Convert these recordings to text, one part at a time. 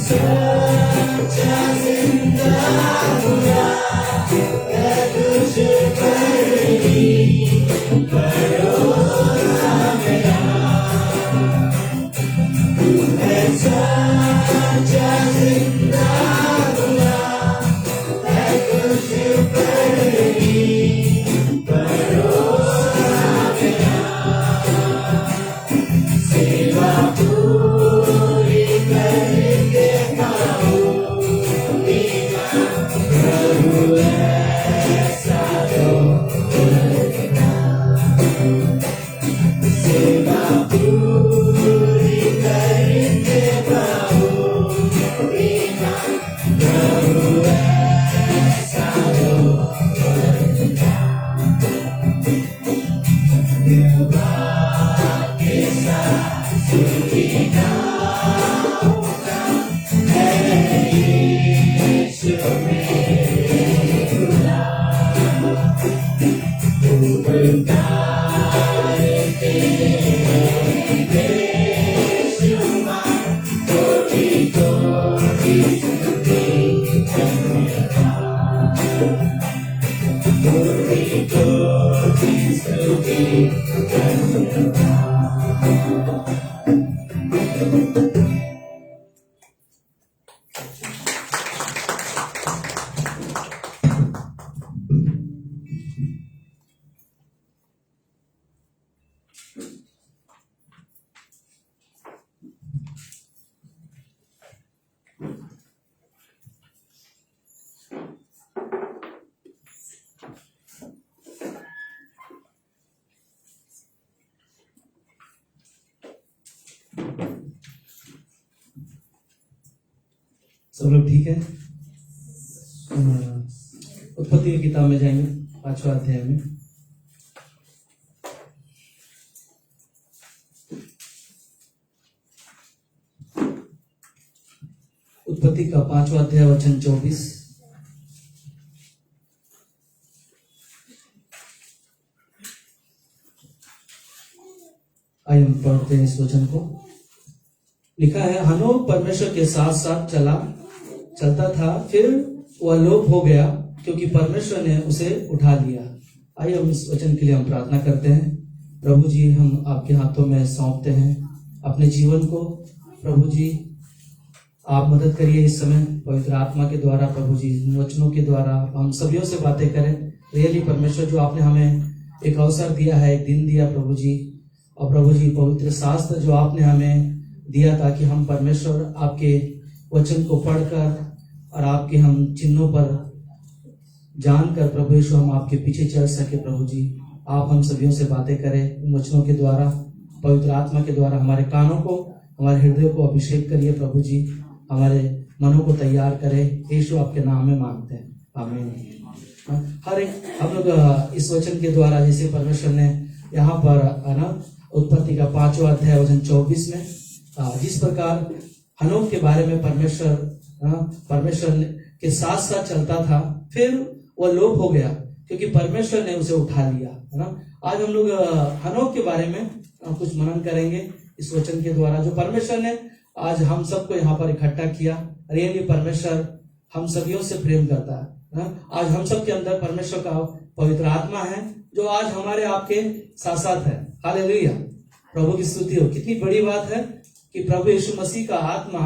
सच्चा जिंदा हुआ है तुझ पर ही भरोसा मेरा। तू है सच्चा जिंदा हुआ है तुझ पर ही भरोसा मेरा। सेवा पूरी करके पाऊंगी मैं, प्रभु ऐसा तो करना। सेवा पूरी करके पाऊंगी मैं, प्रभु ऐसा तो करना। कृपा के साथ सुखीना होगा है यीशु मेरे खुदा। उपकार तेरे यीशुआ, कोटि कोटि स्तुति धन्यवाद। कोटि कोटि स्तुति धन्यवाद। सब लोग ठीक है? उत्पत्ति की किताब में जाएंगे 5वां अध्याय में। उत्पत्ति का 5वां अध्याय वचन 24। आइए हम पढ़ते हैं इस वचन को। लिखा है, हनोक परमेश्वर के साथ साथ चलता था, फिर वह लोप हो गया क्योंकि परमेश्वर ने उसे उठा लिया। आइए हम इस वचन के लिए हम प्रार्थना करते हैं। प्रभु जी, हम आपके हाथों में सौंपते हैं अपने जीवन को। प्रभु जी, आप मदद करिए इस समय पवित्र आत्मा के द्वारा। प्रभु जी, वचनों के द्वारा हम सभी से बातें करें। रियली परमेश्वर, जो आपने हमें एक अवसर दिया है, एक दिन दिया प्रभु जी, और प्रभु जी पवित्र शास्त्र जो आपने हमें दिया ताकि हम परमेश्वर आपके वचन को पढ़कर और आपके हम चिन्हों पर जानकर प्रभु यीशु हम आपके पीछे चल सके। प्रभु जी, आप हम सभी से बातें करें वचनों के द्वारा, पवित्र आत्मा के द्वारा। हमारे कानों को, हमारे हृदय को अभिषेक करिए प्रभु जी, हमारे मनों को तैयार करें। यीशु आपके नाम में मांगते हैं, आमीन। हर एक हम लोग इस वचन के द्वारा, जैसे परमेश्वर ने यहाँ पर है ना, उत्पत्ति का 5वां अध्याय वचन 24 में जिस प्रकार हनोक के बारे में परमेश्वर के साथ साथ चलता था, फिर वह लोप हो गया क्योंकि परमेश्वर ने उसे उठा लिया, है ना। आज हम लोग हनोक के बारे में कुछ मनन करेंगे इस वचन के द्वारा, जो परमेश्वर ने आज हम सबको यहाँ पर इकट्ठा किया। रियली परमेश्वर हम सभी से प्रेम करता है। आज हम सब के अंदर परमेश्वर का पवित्र आत्मा है जो आज हमारे आपके साथ साथ है। हालेलुया, प्रभु की स्तुति हो। कितनी बड़ी बात है कि प्रभु यीशु मसीह का आत्मा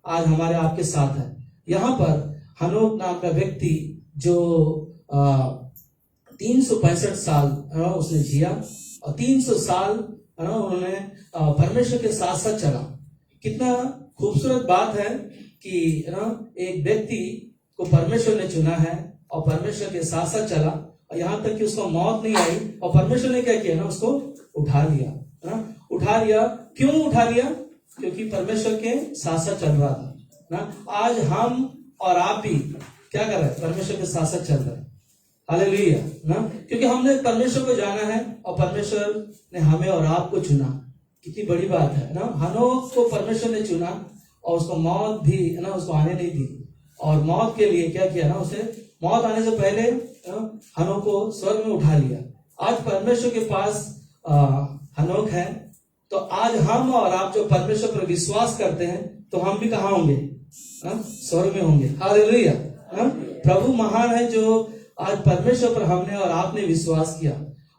आज हमारे आपके साथ है। यहाँ पर हनोक नाम का व्यक्ति जो 365 साल उसने जिया और 300 साल उन्होंने परमेश्वर के साथ साथ चला। कितना खूबसूरत बात है कि एक व्यक्ति को परमेश्वर ने चुना है और परमेश्वर के साथ साथ चला, और यहाँ तक कि उसको मौत नहीं आई और परमेश्वर ने क्या किया ना, उसको उठा लिया। उठा लिया, क्यों उठा लिया? क्योंकि परमेश्वर के साथ साथ चल रहा था ना। आज हम और आप भी क्या कर रहे हैं? परमेश्वर के साथ साथ चल रहे हैं। हालेलुया ना, क्योंकि हमने परमेश्वर को जाना है और परमेश्वर ने हमें और आपको चुना। कितनी बड़ी बात है ना। हनोक को परमेश्वर ने चुना और उसको मौत भी है ना उसको आने नहीं दी, और मौत के लिए क्या किया ना, उसे मौत आने से पहले हनोक को स्वर्ग में उठा लिया। आज परमेश्वर के पास हनोक है तो आज हम और आप जो परमेश्वर पर विश्वास करते हैं तो हम भी कहाँ होंगे? स्वर्ग में होंगे। हालेलुया। प्रभु महान है जो आज परमेश्वर पर हमने और आपने विश्वास किया,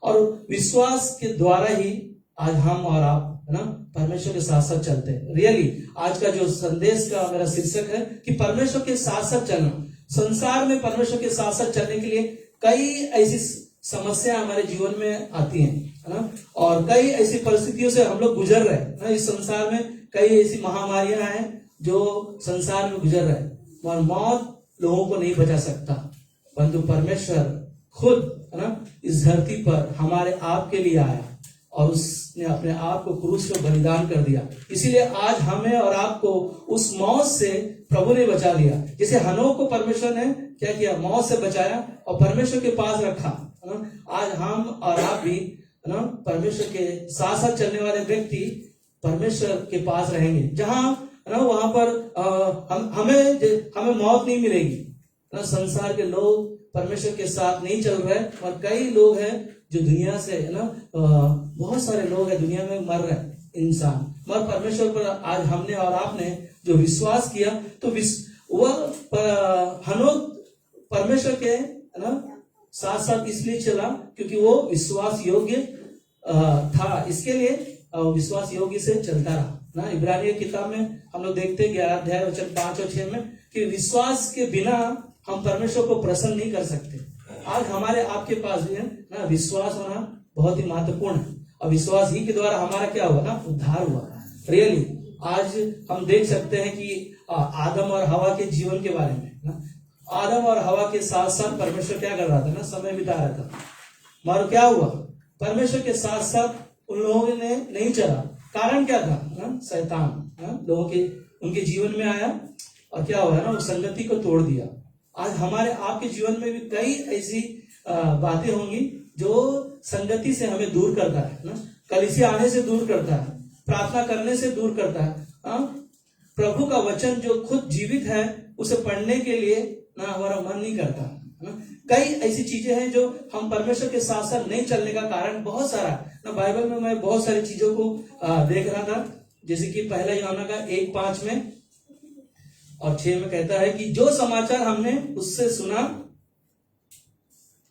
और विश्वास के द्वारा ही आज हम और आप है ना परमेश्वर के साथ साथ चलते हैं। रियली आज का जो संदेश का मेरा शीर्षक है कि परमेश्वर के साथ साथ चलना। संसार में परमेश्वर के साथ साथ चलने के लिए कई ऐसी समस्या हमारे जीवन में आती हैं, है ना, और कई ऐसी परिस्थितियों से हम लोग गुजर रहे हैं। इस संसार में कई ऐसी महामारियां हैं जो संसार में गुजर रहे हैं, और मौत लोगों को नहीं बचा सकता, परंतु परमेश्वर खुद है ना इस धरती पर हमारे आप के लिए आया और उसने अपने आप को क्रूस पर बलिदान कर दिया। इसीलिए आज हमें और आपको उस मौत से प्रभु ने बचा लिया। जैसे हनोक को परमेश्वर ने क्या किया? मौत से बचाया और परमेश्वर के पास रखा, है ना। आज हम और आप भी है ना परमेश्वर के साथ साथ चलने वाले व्यक्ति परमेश्वर के पास रहेंगे, जहां है ना वहां पर हमें मौत नहीं मिलेगी। ना संसार के लोग परमेश्वर के साथ नहीं चल रहे, और कई लोग हैं जो दुनिया से है ना बहुत सारे लोग हैं दुनिया में मर रहे हैं इंसान, मगर परमेश्वर पर आज हमने और आपने जो विश्वास किया तो वह हनोक परमेश्वर के है ना साथ साथ इसलिए चला क्योंकि वो विश्वास योग्य था, इसके लिए विश्वास योग्य से चलता रहा ना। इब्रानियों की किताब में हम लोग देखते हैं 11 अध्याय वचन 5 और 6 में कि विश्वास के बिना हम परमेश्वर को प्रसन्न नहीं कर सकते। आज हमारे आपके पास भी है ना विश्वास होना बहुत ही महत्वपूर्ण है, और विश्वास ही के द्वारा हमारा क्या हुआ ना उद्धार हुआ। रियली आज हम देख सकते हैं कि आदम और हवा के जीवन के बारे में ना, आदम और हवा के साथ साथ परमेश्वर क्या कर रहा था ना, समय बिता रहा था, मगर क्या हुआ? परमेश्वर के साथ साथ उन लोगों ने नहीं चला। कारण क्या था ना? शैतान लोगों के उनके जीवन में आया और क्या हुआ ना उस संगति को तोड़ दिया। आज हमारे आपके जीवन में भी कई ऐसी बातें होंगी जो संगति से हमें दूर करता है ना, कलीसिया आने से दूर करता है, प्रार्थना करने से दूर करता है। प्रभु का वचन जो खुद जीवित है उसे पढ़ने के लिए ना हमारा मन नहीं करता है ना। कई ऐसी चीजें हैं जो हम परमेश्वर के साथ साथ नहीं चलने का कारण बहुत सारा ना। बाइबल में मैं बहुत सारी चीजों को देख रहा था, जैसे कि पहला यूहन्ना का 1:5 में और 6 में कहता है कि जो समाचार हमने उससे सुना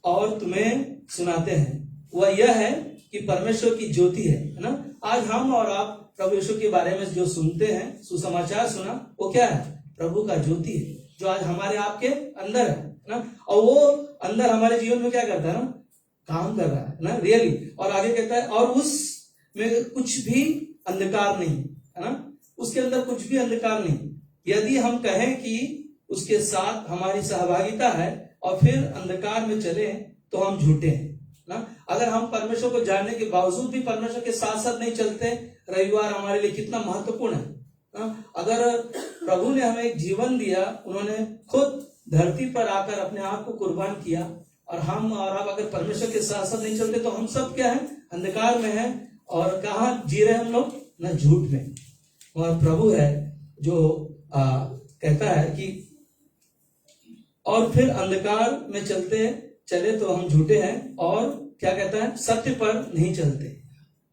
और तुम्हें सुनाते हैं वह यह है कि परमेश्वर की ज्योति है ना। आज हम और आप प्रभु यीशु के बारे में जो सुनते हैं, सुसमाचार सुना, वो क्या है? प्रभु का ज्योति है जो आज हमारे आपके अंदर है ना, और वो अंदर हमारे जीवन में क्या करता है ना, काम कर रहा है ना। रियली और आगे कहता है और उस में कुछ भी अंधकार नहीं है ना, उसके अंदर कुछ भी अंधकार नहीं। यदि हम कहें कि उसके साथ हमारी सहभागिता है और फिर अंधकार में चले तो हम झूठे हैं ना। अगर हम परमेश्वर को जानने के बावजूद भी परमेश्वर के साथ साथ नहीं चलते, रविवार हमारे लिए कितना महत्वपूर्ण है ना। अगर प्रभु ने हमें एक जीवन दिया, उन्होंने खुद धरती पर आकर अपने आप को कुर्बान किया, और हम और आप अगर परमेश्वर के साथ साथ नहीं चलते तो हम सब क्या है? अंधकार में है। और कहाँ जी रहे हम लोग? ना झूठ में। और प्रभु है जो कहता है कि और फिर अंधकार में चले तो हम झूठे हैं, और क्या कहता है? सत्य पर नहीं चलते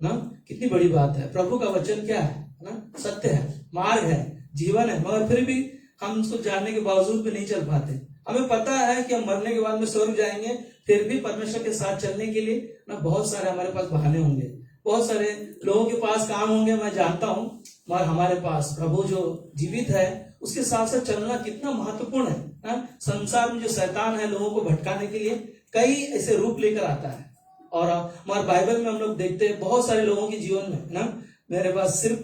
ना। कितनी बड़ी बात है। प्रभु का वचन क्या है ना? सत्य है, मार्ग है, जीवन है, मगर फिर भी हम उसको जानने के बावजूद भी नहीं चल पाते। हमें पता है कि हम मरने के बाद में स्वर्ग जाएंगे, फिर भी परमेश्वर के साथ चलने के लिए ना बहुत सारे हमारे पास बहाने होंगे, बहुत सारे लोगों के पास काम होंगे, मैं जानता हूं, मगर हमारे पास प्रभु जो जीवित है उसके साथ साथ चलना कितना महत्वपूर्ण है ना। संसार में जो शैतान है लोगों को भटकाने के लिए कई ऐसे रूप लेकर आता है, और हमारे बाइबल में हम लोग देखते हैं बहुत सारे लोगों के जीवन में ना। मेरे पास सिर्फ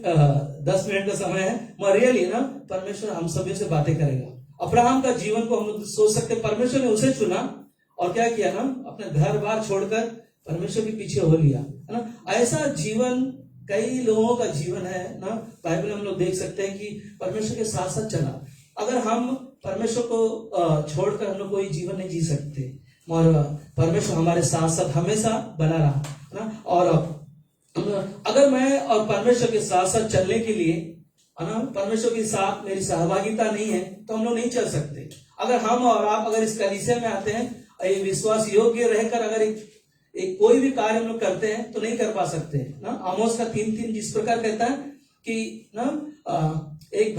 10 मिनट का समय है, मगर रियली ना परमेश्वर हम सभी से बातें करेगा। अब्राहम का जीवन को हम लोग सोच सकते, परमेश्वर ने उसे चुना और क्या किया ना, अपने घर बार छोड़कर परमेश्वर के पीछे हो लिया है ना। ऐसा जीवन कई लोगों का जीवन है ना। बाइबल में हम लोग देख सकते हैं कि परमेश्वर के साथ साथ चला। अगर हम परमेश्वर को छोड़कर हम लोग कोई जीवन नहीं जी सकते, और परमेश्वर हमारे साथ साथ हमेशा बना रहा है ना। और अगर मैं और परमेश्वर के साथ साथ चलने के लिए है ना, परमेश्वर के साथ मेरी सहभागिता नहीं है तो हम लोग नहीं चल सकते। अगर हम और आप अगर इस कलीसिया में आते हैं, विश्वास योग्य रहकर अगर एक कोई भी कार्य हम लोग करते हैं तो नहीं कर पा सकते ना। आमोस का 3:3 जिस प्रकार कहता है कि ना एक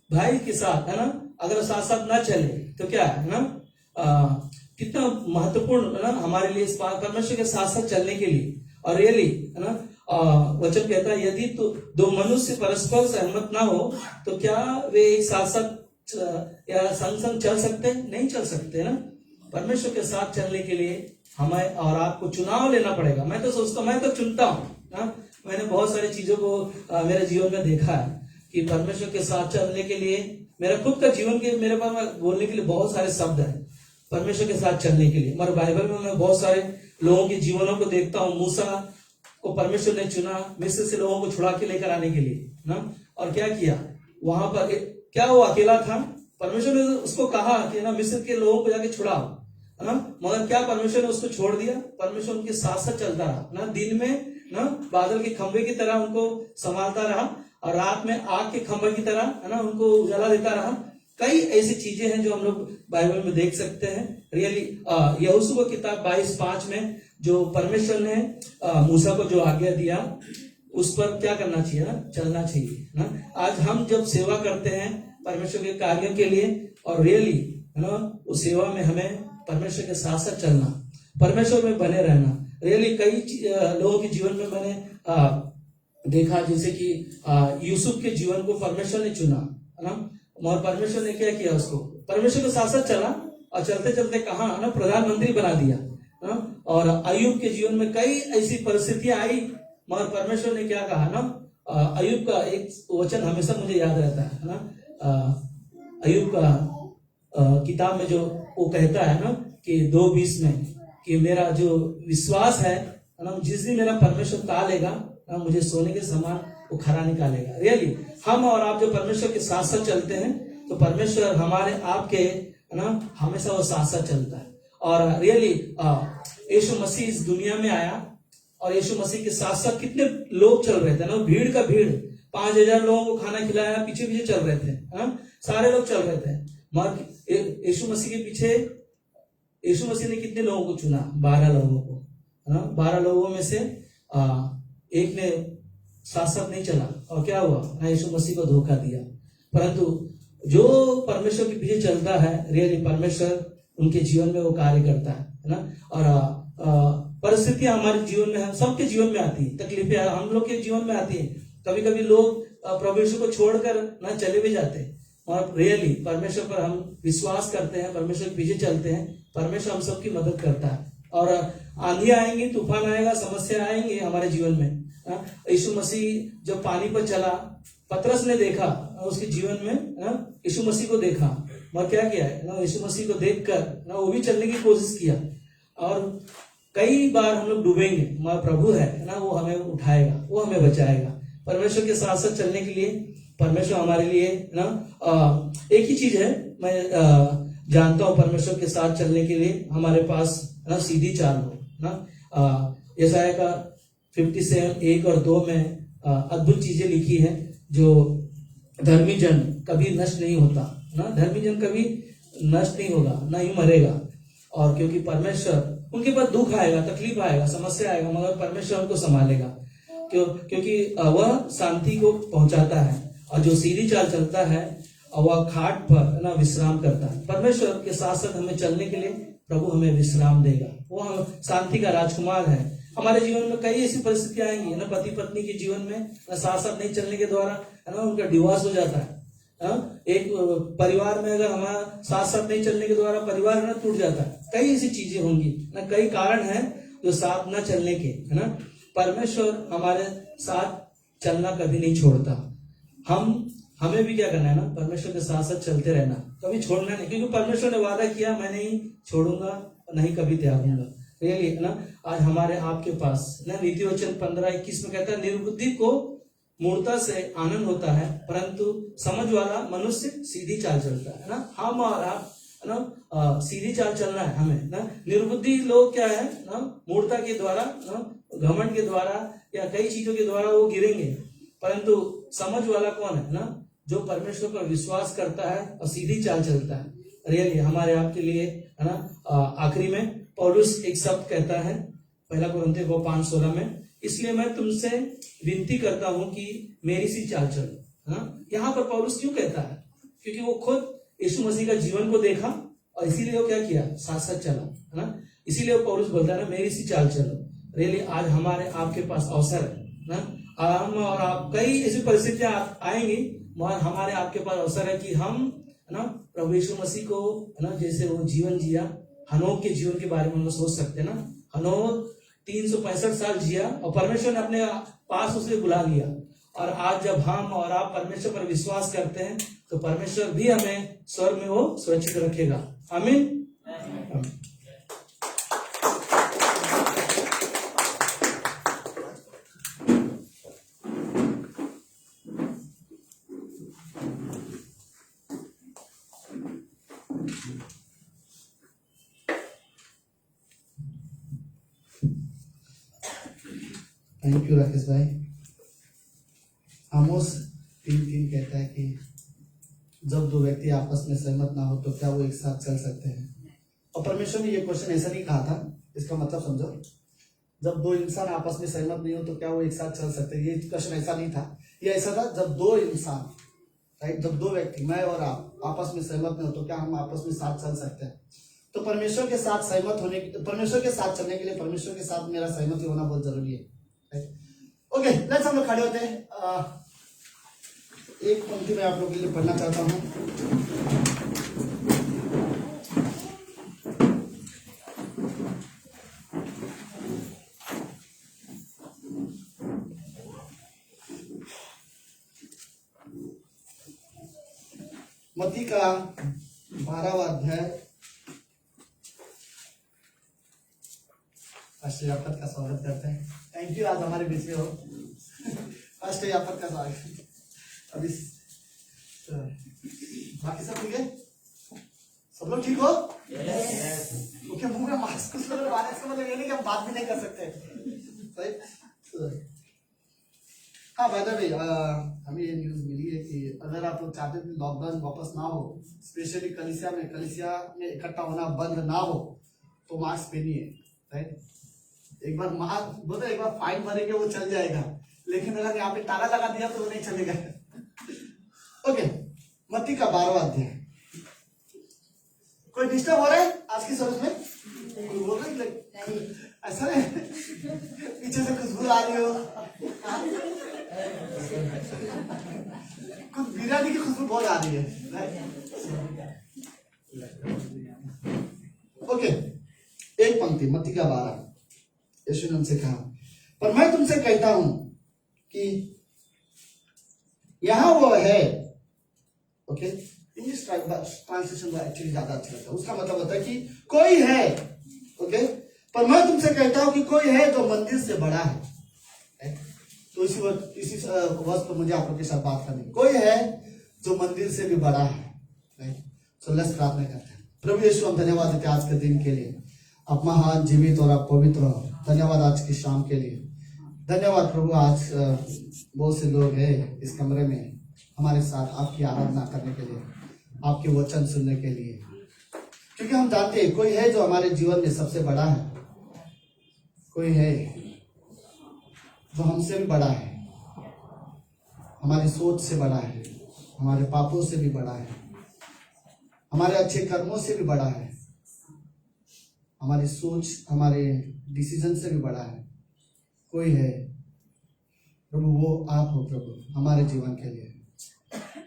भाई के साथ है ना अगर साथ साथ ना चले तो क्या है ना कितना महत्वपूर्ण है ना हमारे लिए इस परमेश्वर के साथ साथ चलने के लिए। और रियली है ना वचन कहता है यदि तो दो मनुष्य परस्पर सहमत ना हो तो क्या वे एक साथ साथ या संग संग चल सकते हैं? नहीं चल सकते ना। परमेश्वर के साथ चलने के लिए हमें और आपको चुनाव लेना पड़ेगा। मैं तो सोचता हूँ, मैं तो चुनता हूँ ना। मैंने बहुत सारी चीजों को मेरे जीवन में देखा है कि परमेश्वर के साथ चलने के लिए मेरा खुद का जीवन के मेरे पास बोलने के लिए बहुत सारे शब्द हैं परमेश्वर के साथ चलने के लिए। हमारे बाइबल में मैं बहुत सारे लोगों के जीवनों को देखता हूँ। मूसा को परमेश्वर ने चुना मिस्र से लोगों को छुड़ा के लेकर आने के लिए ना। और क्या किया वहां पर, क्या वो अकेला था? परमेश्वर ने उसको कहा कि ना मिस्र के लोगों को जाके छुड़ाओ है ना, मगर क्या परमेश्वर ने उसको छोड़ दिया? परमेश्वर उनके साथ साथ चलता रहा ना। दिन में ना बादल के खंभे की तरह उनको संभालता रहा और रात में आग के खंभे की तरह है ना उनको उजाला देता रहा। कई ऐसी चीजें हैं जो हम लोग बाइबल में देख सकते हैं। रियली यहोशू की किताब 22:5 में जो परमेश्वर ने मूसा को जो आज्ञा दिया उस पर क्या करना चाहिए ना, चलना चाहिए ना। आज हम जब सेवा करते हैं परमेश्वर के कार्यों के लिए और रियली है ना उस सेवा में हमें परमेश्वर के साथ साथ चलना, परमेश्वर में बने रहना। रियली कई लोगों के जीवन में मैंने देखा जैसे कि यूसुफ के जीवन को परमेश्वर ने चुना है ना, और परमेश्वर ने क्या किया उसको परमेश्वर के साथ साथ चला और चलते चलते कहा ना प्रधानमंत्री बना दिया ना। और अय्यूब के जीवन में कई ऐसी परिस्थितियां आई मगर परमेश्वर ने क्या कहा ना, अय्यूब का एक वचन हमेशा मुझे याद रहता है ना। अय्यूब का किताब में जो वो कहता है ना कि 2:20 में कि मेरा जो विश्वास है ना, जिस दिन मेरा परमेश्वर तालेगा ना मुझे सोने के समान वो खरा निकालेगा। रियली हम और आप जो परमेश्वर के साथ साथ चलते हैं तो परमेश्वर हमारे आपके ना हमेशा वो साथ साथ चलता है। और रियली यीशु मसीह इस दुनिया में आया और यीशु मसीह के साथ साथ कितने लोग चल रहे थे ना, भीड़ का भीड़ 5000 लोगों को खाना खिलाया, पीछे पीछे चल रहे थे ना, सारे लोग चल रहे थे। मगर यीशु मसीह के पीछे यीशु मसीह ने कितने लोगों को चुना? 12 लोगों को है ना। 12 लोगों में से एक ने साथ साथ नहीं चला और क्या हुआ ना, यीशु मसीह को धोखा दिया। परंतु जो परमेश्वर के पीछे चलता है रियली परमेश्वर उनके जीवन में वो कार्य करता है ना। और परिस्थितियां हमारे जीवन में है, सबके जीवन में आती है, तकलीफें हम लोग के जीवन में आती है। कभी कभी लोग प्रभु यीशु को छोड़कर ना चले भी जाते हैं और रियली परमेश्वर पर हम विश्वास करते हैं, परमेश्वर के पीछे चलते हैं, परमेश्वर हम सबकी मदद करता है। और आंधी आएंगी, तूफान आएगा, समस्या आएंगी हमारे जीवन में। यीशु मसीह जब पानी पर चला, पतरस ने देखा उसके जीवन में यीशु मसीह को देखा, और क्या किया है यीशु मसीह को देखकर ना वो भी चलने की कोशिश किया। और कई बार हम लोग डूबेंगे मगर प्रभु है ना, वो हमें उठाएगा, वो हमें बचाएगा। परमेश्वर के साथ साथ चलने के लिए परमेश्वर हमारे लिए ना एक ही चीज है मैं जानता हूं, परमेश्वर के साथ चलने के लिए हमारे पास ना सीधी चाल हो ना। यशायाह का 57:1 और 2 में अद्भुत चीजें लिखी है जो धर्मी जन कभी नष्ट नहीं होता ना, धर्मी जन कभी नष्ट नहीं होगा, ना ही मरेगा। और क्योंकि परमेश्वर उनके पास दुख आएगा, तकलीफ आएगा, समस्या आएगा, मगर परमेश्वर उनको संभालेगा क्योंकि वह शांति को पहुंचाता है। और जो सीधी चाल चलता है वह खाट पर ना विश्राम करता है। परमेश्वर के साथ साथ हमें चलने के लिए प्रभु हमें विश्राम देगा, वो हम शांति का राजकुमार है। हमारे जीवन में कई ऐसी परिस्थितियां आएंगी ना, पति पत्नी के जीवन में साथ साथ नहीं चलने के द्वारा है ना उनका डिवोर्स हो जाता है। एक परिवार में अगर हमारा साथ साथ नहीं चलने के द्वारा परिवार ना टूट जाता है। कई ऐसी चीजें होंगी ना, कई कारण हैं जो साथ ना चलने के है ना। परमेश्वर हमारे साथ चलना कभी नहीं छोड़ता। हमें भी क्या करना है ना, परमेश्वर के साथ साथ चलते रहना, कभी छोड़ना नहीं, क्योंकि परमेश्वर ने वादा किया मैं नहीं छोड़ूंगा, नहीं कभी त्यागूंगा। रियली है ना। आज हमारे आपके पास ना नीति वचन 15:21 में कहता है, निर्बुद्धि को मूर्ता से आनंद होता है परंतु समझ वाला मनुष्य सीधी चाल चलता है ना। हम और आप है ना सीधी चाल चलना है हमें ना। निर्बुद्धि लोग क्या है ना, मूर्ता के द्वारा ना, घमंड के द्वारा या कई चीजों के द्वारा वो गिरेंगे, परंतु समझ वाला कौन है ना, जो परमेश्वर पर विश्वास करता है और सीधी चाल चलता है। रियली हमारे आपके लिए है ना। आखिरी में पौलुस एक शब्द कहता है पहला कुरिन्थियों 5:16 में, इसलिए मैं तुमसे विनती करता हूं कि मेरी सी चाल चलो। हाँ, यहाँ पर पौलुस क्यों कहता है? क्योंकि वो खुद यीशु मसीह का जीवन को देखा और इसीलिए वो क्या किया, साथ साथ चला, है ना। इसीलिए वो पौलुस बोलता है ना, मेरी सी चाल चलो। रियली आज हमारे आपके पास अवसर है ना, हम और आप, कई ऐसी परिस्थितियां आएंगी मगर हमारे आपके पास अवसर है कि हम, है ना, प्रभु यीशु मसीह को, है ना, जैसे वो जीवन जिया, हनोक के जीवन के बारे में हम सोच सकते हैं ना। हनोक 365 साल जिया और परमेश्वर ने अपने पास उसे बुला लिया। और आज जब हम और आप परमेश्वर पर विश्वास करते हैं तो परमेश्वर भी हमें स्वर्ग में वो सुरक्षित रखेगा। आमीन। थैंक यू राकेश भाई। आमोस 3:3 कहता है कि जब दो व्यक्ति आपस में सहमत ना हो तो क्या वो एक साथ चल सकते हैं। और परमेश्वर ने ये क्वेश्चन ऐसा नहीं कहा था, इसका मतलब समझो, जब दो इंसान आपस में सहमत नहीं हो तो क्या वो एक साथ चल सकते हैं, ये क्वेश्चन ऐसा नहीं था। ये ऐसा था, जब दो इंसान, राइट, जब दो व्यक्ति, मैं और आप, आपस में सहमत नहीं हो तो क्या हम आपस में साथ चल सकते हैं। तो परमेश्वर के साथ सहमत होने, परमेश्वर के साथ चलने के लिए परमेश्वर के साथ मेरा सहमति होना बहुत जरूरी है। ओके, लेट्स हम लोग खड़े होते हैं। एक पंक्ति में आप लोगों के लिए पढ़ना चाहता हूं। मत्ती का 12वां अध्याय। पास्टर याफत का स्वागत करते हैं। थैंक यू, आज हमारे बीच में हो। पास्टर याफत का स्वागत। अभी बाकी सब ठीक है? सब लोग ठीक हो? ओके, मुंह में मास्क कुछ लोग लगा रहे हैं, इसका मतलब ये नहीं कि हम बात भी नहीं कर सकते, राइट? हाँ, बाय द वे, हमें ये न्यूज़ मिली है कि अगर आप लोग चाहते हैं लॉकडाउन वापस ना हो, स्पेशली कलीसिया में इकट्ठा होना बंद ना हो, तो मास्क पहनिए, राइट? एक बार मास्क बोलते, एक बार फाइन भरेंगे वो चल जाएगा, लेकिन अगर यहाँ पे ताला लगा दिया तो वो नहीं चलेगा। ओके, मत्ती का 12वां अध्याय। कोई डिस्टर्ब हो रहा है आज की सर्विस में? कोई बोल रहा है ऐसा है, पीछे से खुशबू आ रही हो, कुछ बिरयानी की खुशबू बहुत आ रही है। ओके, एक पंक्ति, मत्ती का 12। यीशु ने उनसे कहा, पर मैं तुमसे कहता हूं कि यहां वो है। ओके, इंग्लिश ट्रांसलेशन एक्चुअली ज्यादा अच्छा लगता है। उसका मतलब होता है कि कोई है। ओके, पर मैं तुमसे कहता हूं कि कोई है जो मंदिर से बड़ा है। तो इसी वर्ष पर मुझे आप लोगों के साथ बात करनी। कोई है जो मंदिर से भी बड़ा है। सो लेट्स प्रार्थना करते हैं। प्रभु यीशु, हम धन्यवाद देते हैं आज के दिन के लिए। आप महान, जीवित और आप पवित्र हो। धन्यवाद आज की शाम के लिए। धन्यवाद प्रभु, आज बहुत से लोग हैं इस कमरे में हमारे साथ आपकी आराधना करने के लिए, आपके वचन सुनने के लिए, क्योंकि हम जानते हैं कोई है जो हमारे जीवन में सबसे बड़ा है। कोई है जो हमसे भी बड़ा है, हमारी सोच से बड़ा है, हमारे पापों से भी बड़ा है, हमारे अच्छे कर्मों से भी बड़ा है, हमारी सोच, हमारे डिसीजन से भी बड़ा है। कोई है प्रभु, वो आप हो प्रभु हमारे जीवन के लिए।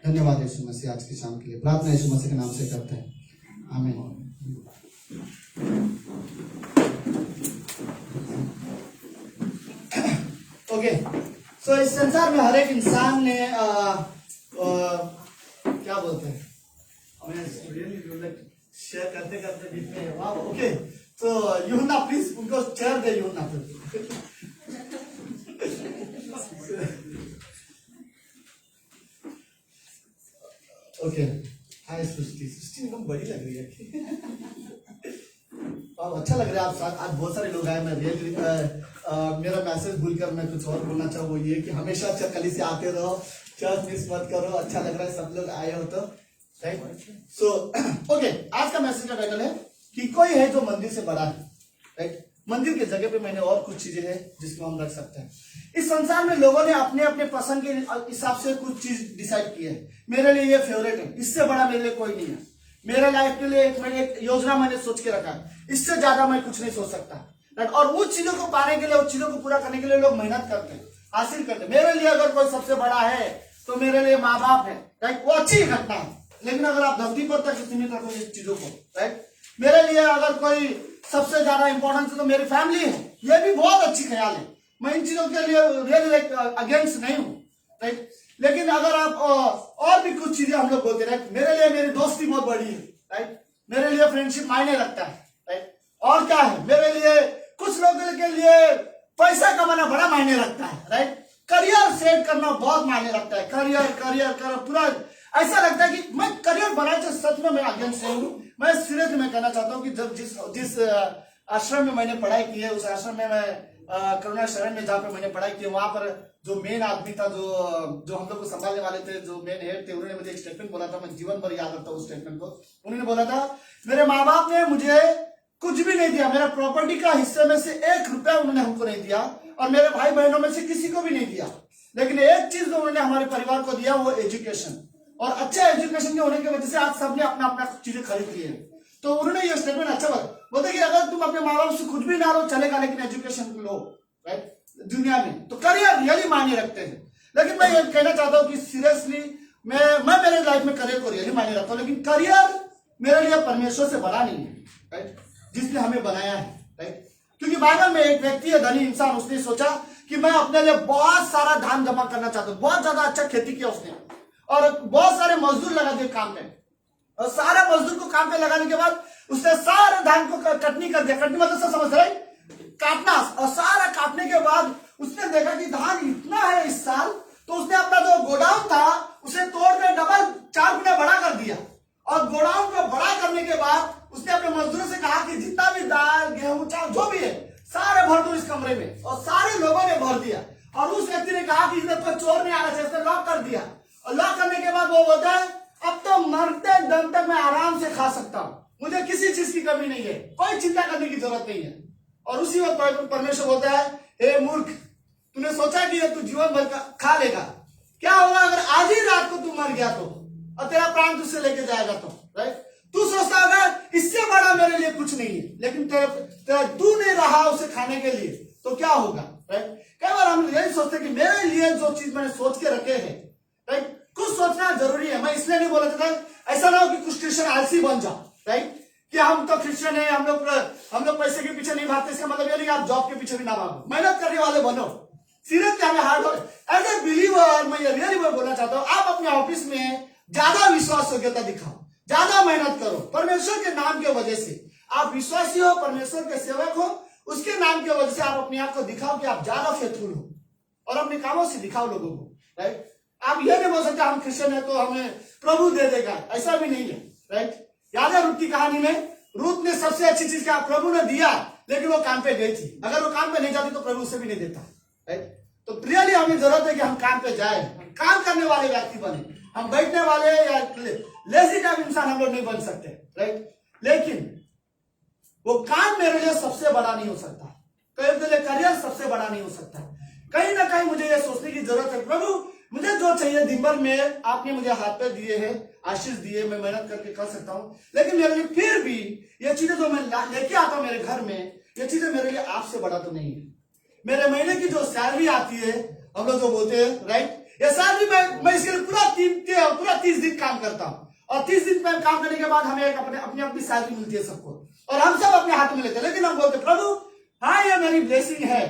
धन्यवाद यीशु मसीह आज की शाम के लिए। प्रार्थना यीशु मसीह के नाम से करते हैं, आमीन। ओके, सो इस संसार में हर एक इंसान ने क्या बोलते हैं, हमें शेयर करते करते बीच में, वाह। ओके, तो यूहन्ना प्लीज उनको चेयर दे। यूहन्ना ओके, हाय सृष्टि। सृष्टि एकदम बड़ी लग रही है। अच्छा लग रहा है आप आज बहुत सारे लोग आए। मैं रियली मेरा मैसेज भूलकर मैं कुछ और बोलना चाहूँ, वो ये कि हमेशा कली से आते रहो, चर्च मिस मत करो। अच्छा लग रहा है सब लोग आए हो तो, राइट? सो ओके, आज का मैसेज का टाइटल है कि कोई है जो मंदिर से बड़ा है, राइट? मंदिर के जगह पे मैंने और कुछ चीजें हैं जिसको हम रख सकते हैं। इस संसार में लोगों ने अपने अपने पसंद के हिसाब से कुछ चीज डिसाइड की है। मेरे लिए ये फेवरेट है, इससे बड़ा मेरे लिए कोई नहीं है। मेरे लाइफ के लिए मैंने एक योजना मैंने सोच के रखा है, इससे ज्यादा मैं कुछ नहीं सोच सकता। और उस चीजों को पाने के लिए, उस चीजों को पूरा करने के लिए लोग मेहनत करते हैं, हासिल करते हैं। मेरे लिए अगर कोई सबसे बड़ा है तो मेरे लिए माँ बाप है, राइट, वो अच्छी घटना है। लेकिन अगर आप धरती पर तक सीमित रखो इस चीजों को, राइट, मेरे लिए अगर कोई सबसे ज्यादा इंपॉर्टेंट है तो मेरी फैमिली है, ये भी बहुत अच्छी ख्याल है। मैं इन चीजों के लिए रियली अगेंस्ट नहीं हूँ, राइट। लेकिन अगर आप और भी कुछ चीजें हम लोग बोलते हैं, मेरे लिए मेरी दोस्ती बहुत बड़ी है, राइट, मेरे लिए फ्रेंडशिप मायने रखता है, राइट। और क्या है, मेरे लिए कुछ लोगों के लिए पैसा कमाना बड़ा मायने रखता है, राइट। करियर सेट करना बहुत मायने रखता है। करियर पूरा ऐसा लगता है कि मैं करियर बनाए तो सच में मैं अगेंस्ट नहीं हूँ। मैं सीरियसली मैं कहना चाहता हूँ कि जब जिस आश्रम में मैंने पढ़ाई की है, उस आश्रम में मैं करुणा शरण में जहाँ पे मैंने पढ़ाई की है, वहां पर जो मेन आदमी था, जो हम लोग को संभालने वाले थे, जो मेन हेड थे, उन्होंने मुझे एक स्टेटमेंट बोला था, मैं जीवन भर याद रखता हूँ उस स्टेटमेंट को। उन्होंने बोला था, मेरे माँ बाप ने मुझे कुछ भी नहीं दिया, मेरा प्रॉपर्टी का हिस्से में से 1 रुपया उन्होंने हमको नहीं दिया, और मेरे भाई बहनों में से किसी को भी नहीं दिया। लेकिन एक चीज जो उन्होंने हमारे परिवार को दिया वो एजुकेशन, और अच्छा एजुकेशन के होने की वजह से आज सबने अपना अपना चीजें खरीद ली है। तो उन्होंने ये स्टेटमेंट अच्छा बोलते कि अगर तुम अपने माँ बाप से कुछ भी ना लो चलेगा, लेकिन एजुकेशन लो, राइट, दुनिया में तो करियर रियली मायने रखते हैं। लेकिन मैं ये कहना चाहता हूँ कि सीरियसली मैं मेरे लाइफ में करियर को रियली मायने रखता हूँ, लेकिन करियर मेरे लिए परमेश्वर से बड़ा नहीं है, राइट, जिसने हमें बनाया है, राइट। क्योंकि बाइबल में एक व्यक्ति है, धनी इंसान, उसने सोचा कि मैं अपने लिए बहुत सारा धान जमा करना चाहता हूँ। बहुत ज्यादा अच्छा खेती किया उसने, और बहुत सारे मजदूर लगा दिए काम पे, और सारे मजदूर को काम पे लगाने के बाद उसने सारे धान को कटनी कर दिया। कटनी मतलब समझ रहे, काटना। और सारा काटने के बाद उसने देखा कि धान इतना है इस साल, तो उसने अपना जो गोडाउन था उसे तोड़ के डबल 4 गुना बड़ा कर दिया। और गोडाउन को बड़ा करने के बाद उसने अपने मजदूरों से कहा कि जितना भी दाल, गेहूं, चावल जो भी है सारे भर दो इस कमरे में, और सारे लोगों ने भर दिया। और उस व्यक्ति ने कहा कि इसमें कोई चोर नहीं आना चाहिए, इसने लॉक कर दिया। और लॉक करने के बाद वो बोलता है, अब तो मरते दम तक मैं आराम से खा सकता हूं, मुझे किसी चीज की कमी नहीं है, कोई चिंता करने की जरूरत नहीं है। और उसी वक्त परमेश्वर बोलता है, हे मूर्ख, तूने सोचा कि तू जीवन भर खा लेगा, क्या होगा अगर आज ही रात को तू मर गया तो, और तेरा प्राण तुझसे लेके जाएगा तो, राइट। तू सोचता अगर इससे बड़ा मेरे लिए कुछ नहीं है, लेकिन तेरा तू नहीं रहा उसे खाने के लिए, तो क्या होगा, राइट। कई बार हम यही सोचते कि मेरे लिए जो चीज मैंने सोच के रखे हैं, राइट, कुछ सोचना जरूरी है। मैं इसलिए नहीं बोला था, ऐसा ना हो कि कुछ क्रिश्चियन आलसी बन जाओ, राइट, कि हम तो क्रिश्चियन है, हम लोग पैसे के पीछे नहीं भागते, इसका मतलब ये नहीं आप जॉब के पीछे भी ना भागो, मेहनत करने वाले बनो। सीरियस क्या है, hard work as a believer. मैं रियली बोलना चाहता हूँ, आप अपने ऑफिस में ज्यादा विश्वास योग्यता दिखाओ, ज्यादा मेहनत करो परमेश्वर के नाम के वजह से। आप विश्वासी हो, परमेश्वर के सेवक हो, उसके नाम की वजह से आप अपने आप को दिखाओ कि आप ज्यादा फेथफुल हो, और अपने कामों से दिखाओ लोगों को, राइट। आप ये नहीं बोल सकते हम क्रिश्चियन है तो हमें प्रभु दे देगा, ऐसा भी नहीं है, राइट। याद है रूत की कहानी में, रूत ने सबसे अच्छी चीज क्या प्रभु ने दिया, लेकिन वो काम पे गई थी। अगर वो काम पे नहीं जाती तो प्रभु उसे भी नहीं देता, राइट। तो रियली हमें जरूरत है कि हम काम पे जाए, काम करने वाले व्यक्ति बने। हम बैठने वाले या लेजी टाइप इंसान हम लोग नहीं बन सकते, राइट। लेकिन वो काम मेरे लिए सबसे बड़ा नहीं हो सकता, कहीं के लिए करियर सबसे बड़ा नहीं हो सकता। कहीं ना कहीं मुझे ये सोचने की जरूरत है, प्रभु मुझे जो चाहिए दिन भर में आपने मुझे हाथ पे दिए हैं, आशीष दिए, मैं मेहनत करके कर सकता हूँ, लेकिन मेरे लिए फिर भी ये चीजें जो मैं लेके आता हूँ मेरे घर में, ये चीजें मेरे लिए आपसे बड़ा तो नहीं है। मेरे महीने की जो सैलरी आती है, हम लोग जो बोलते हैं, राइट, ये सैलरी मैं इसके लिए पूरा 30 दिन काम करता हूँ, और 30 दिन में काम करने के बाद हमें एक अपनी सैलरी मिलती है सबको, और हम सब अपने हाथ में लेते हैं। लेकिन हम बोलते प्रभु हाँ ये मेरी ब्लेसिंग है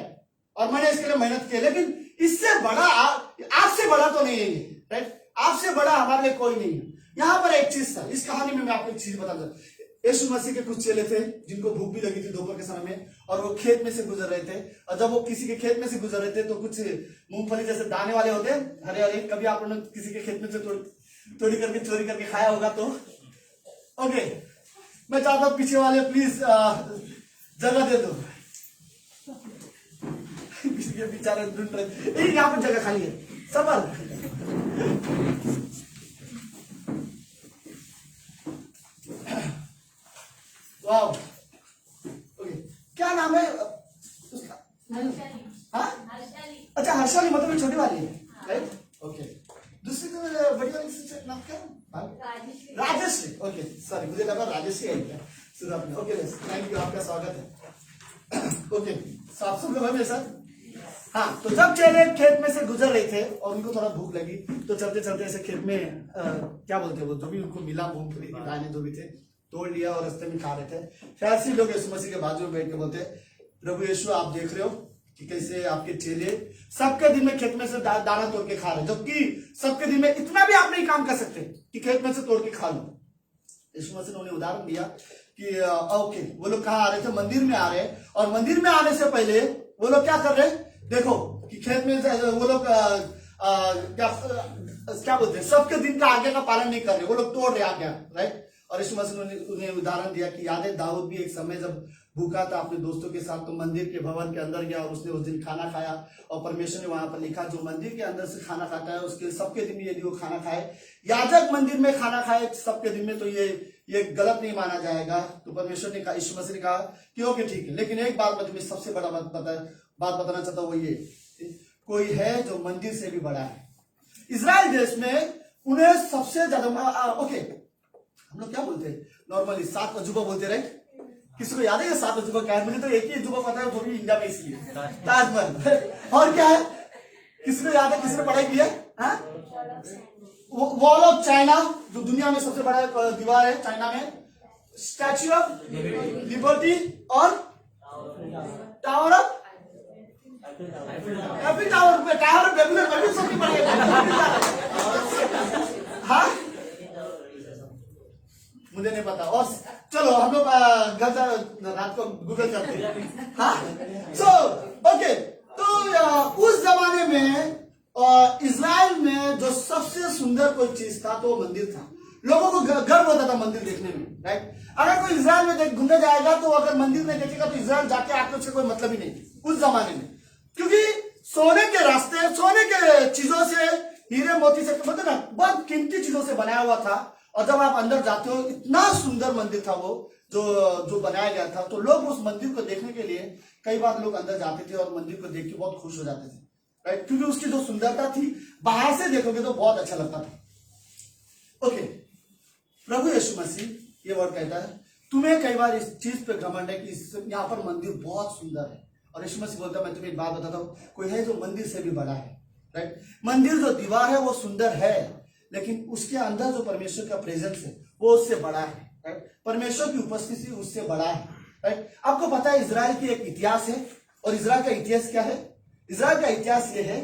और मैंने इसके लिए मेहनत की, लेकिन इससे बड़ा आपसे बड़ा तो नहीं है, राइट। आपसे बड़ा हमारे लिए कोई नहीं है। यहाँ पर एक चीज था, इस कहानी में मैं आपको एक चीज बता दूं। यीशु मसीह के कुछ चेले थे जिनको भूख भी लगी थी दोपहर के समय में, और वो खेत में से गुजर रहे थे। और जब वो किसी के खेत में से गुजर रहे थे तो कुछ मूंगफली जैसे दाने वाले होते हैं, हरे हरे, कभी आप लोगों ने किसी के खेत में से चोरी करके खाया होगा तो ओके। मैं चाहता हूँ पीछे वाले प्लीज जगह दे दो, ये बेचारे ढूंढ रहे, यहाँ पर जगह खाली है, सबर। वाह, ओके, क्या नाम है का नाम क्या? राजेश्री। ओके सॉरी, मुझे लगा राजेश्री है क्या शुरुआत में। ओके थैंक यू, आपका स्वागत है। ओके आप सब लोग हैं मेरे साथ? हाँ, तो जब चेले खेत में से गुजर रहे थे और उनको थोड़ा भूख लगी, तो चलते चलते ऐसे खेत में क्या बोलते हैं वो, जो भी उनको मिला मूंगफली के दाने जो भी थे तोड़ लिया और रास्ते में खा रहे थे। फैरिसी लोग यीशु मसीह के बाजू में बैठ के बोलते, प्रभु यीशु आप देख रहे हो कि कैसे आपके चेले सबके दिन में खेत में से दाना तोड़ के खा रहे, जबकि सबके दिन में इतना भी आप नहीं काम कर सकते कि खेत में से तोड़ के खा लो। यीशु मसीह ने उन्हें उदाहरण दिया कि ओके, वो लोग कहाँ आ रहे थे? मंदिर में आ रहे, और मंदिर में आने से पहले वो लोग क्या कर रहे? देखो कि खेत में वो लोग क्या बोलते हैं, सबके दिन का आज्ञा का पालन नहीं कर रहे, वो लोग तोड़ रहे आज्ञा, राइट। और यीशु मसीह ने उन्हें उदाहरण दिया कि याद है दाऊद भी एक समय जब भूखा था अपने दोस्तों के साथ, तो मंदिर के भवन के अंदर गया और उसने उस दिन खाना खाया, और परमेश्वर ने वहां पर लिखा जो मंदिर के अंदर से खाना खाता है उसके सबके दिन में यदि वो खाना खाए, याजक मंदिर में खाना खाए सबके दिन में, तो ये गलत नहीं माना जाएगा। तो परमेश्वर ने कहा, यीशु मसीह ने कहा कि ओके ठीक है, लेकिन एक बात मैं तुम्हें सबसे बड़ा बात बताना चाहता हूँ, वो ये कोई है जो मंदिर से भी बड़ा है। इजराइल देश में उन्हें सबसे ज्यादा ओके, हम लोग क्या बोलते हैं नॉर्मली 7 अजूबा बोलते रहे। किसी को याद है 7 अजूबा क्या है? मुझे तो एक ही अजूबा पता है, वो भी इंडिया में, इसलिए ताजमहल। और क्या है किसी को याद है? किसी ने पढ़ाई की है? वॉल ऑफ चाइना, जो दुनिया में सबसे बड़ा दीवार है चाइना में, स्टैच्यू ऑफ लिबर्टी, और टावर ऑफ बेबीलोन सबकी पढ़ी है। हाँ मुझे नहीं पता, और चलो हम लोग रात को गूगल करते हैं। हाँ सो ओके, तो उस जमाने में इजराइल में जो सबसे सुंदर कोई चीज था तो वो मंदिर था। लोगों को गर्व होता था मंदिर देखने में, राइट। अगर कोई इजराइल में घूमने जाएगा तो अगर मंदिर नहीं देखेगा तो इजराइल जाके आके उससे कोई मतलब ही नहीं उस जमाने में, क्योंकि सोने के रास्ते, सोने के चीजों से, हीरे मोती से, मतलब ना बहुत कीमती चीजों से बनाया हुआ था। और जब आप अंदर जाते हो, इतना सुंदर मंदिर था वो जो बनाया गया था। तो लोग उस मंदिर को देखने के लिए कई बार लोग अंदर जाते थे और मंदिर को देख के बहुत खुश हो जाते थे, राइट, क्योंकि उसकी जो सुंदरता थी बाहर से देखोगे तो बहुत अच्छा लगता था। ओके, प्रभु यीशु मसीह ये वर्ड कहता है, तुम्हें कई बार इस चीज पे घमंड है कि यहाँ पर मंदिर बहुत सुंदर है, और यीशु मसीह बोलता है मैं तुम्हें एक बात बताता हूँ, कोई है जो मंदिर से भी बड़ा है, राइट। मंदिर जो दीवार है वो सुंदर है, लेकिन उसके अंदर जो परमेश्वर का प्रेजेंस है वो उससे बड़ा है, राइट। परमेश्वर की उपस्थिति उससे बड़ा है, राइट। आपको पता है इजराइल की एक इतिहास है, और इजराइल का इतिहास क्या है? इजराइल का इतिहास ये है,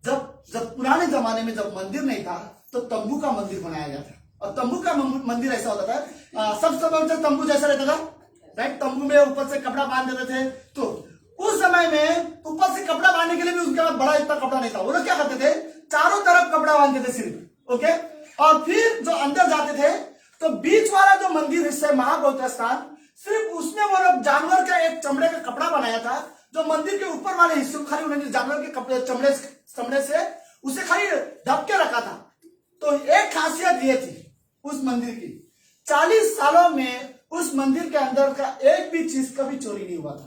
जब पुराने जमाने में जब मंदिर नहीं था तो तंबू का मंदिर बनाया गया था, और तंबू का मंदिर ऐसा होता था, सब समय तंबू जैसा रहता था, राइट। तंबू में ऊपर से कपड़ा बांध देते थे। तो उस समय में ऊपर से कपड़ा बांधने के लिए भी उनके पास बड़ा इतना कपड़ा नहीं था। वो लोग क्या करते थे, चारों तरफ कपड़ा बांधते थे सिर्फ, ओके। और फिर जो अंदर जाते थे तो बीच वाला जो मंदिर हिस्सा है, महापवित्र स्थान, सिर्फ उसमें वो लोग जानवर का एक चमड़े का कपड़ा बनाया था, जो मंदिर के ऊपर वाले हिस्से को खाली उन्होंने जानवर के कपड़े चमड़े से उसे खाली ढक के रखा था। तो एक खासियत ये थी उस मंदिर की, 40 सालों में उस मंदिर के अंदर का एक भी चीज कभी चोरी नहीं हुआ था।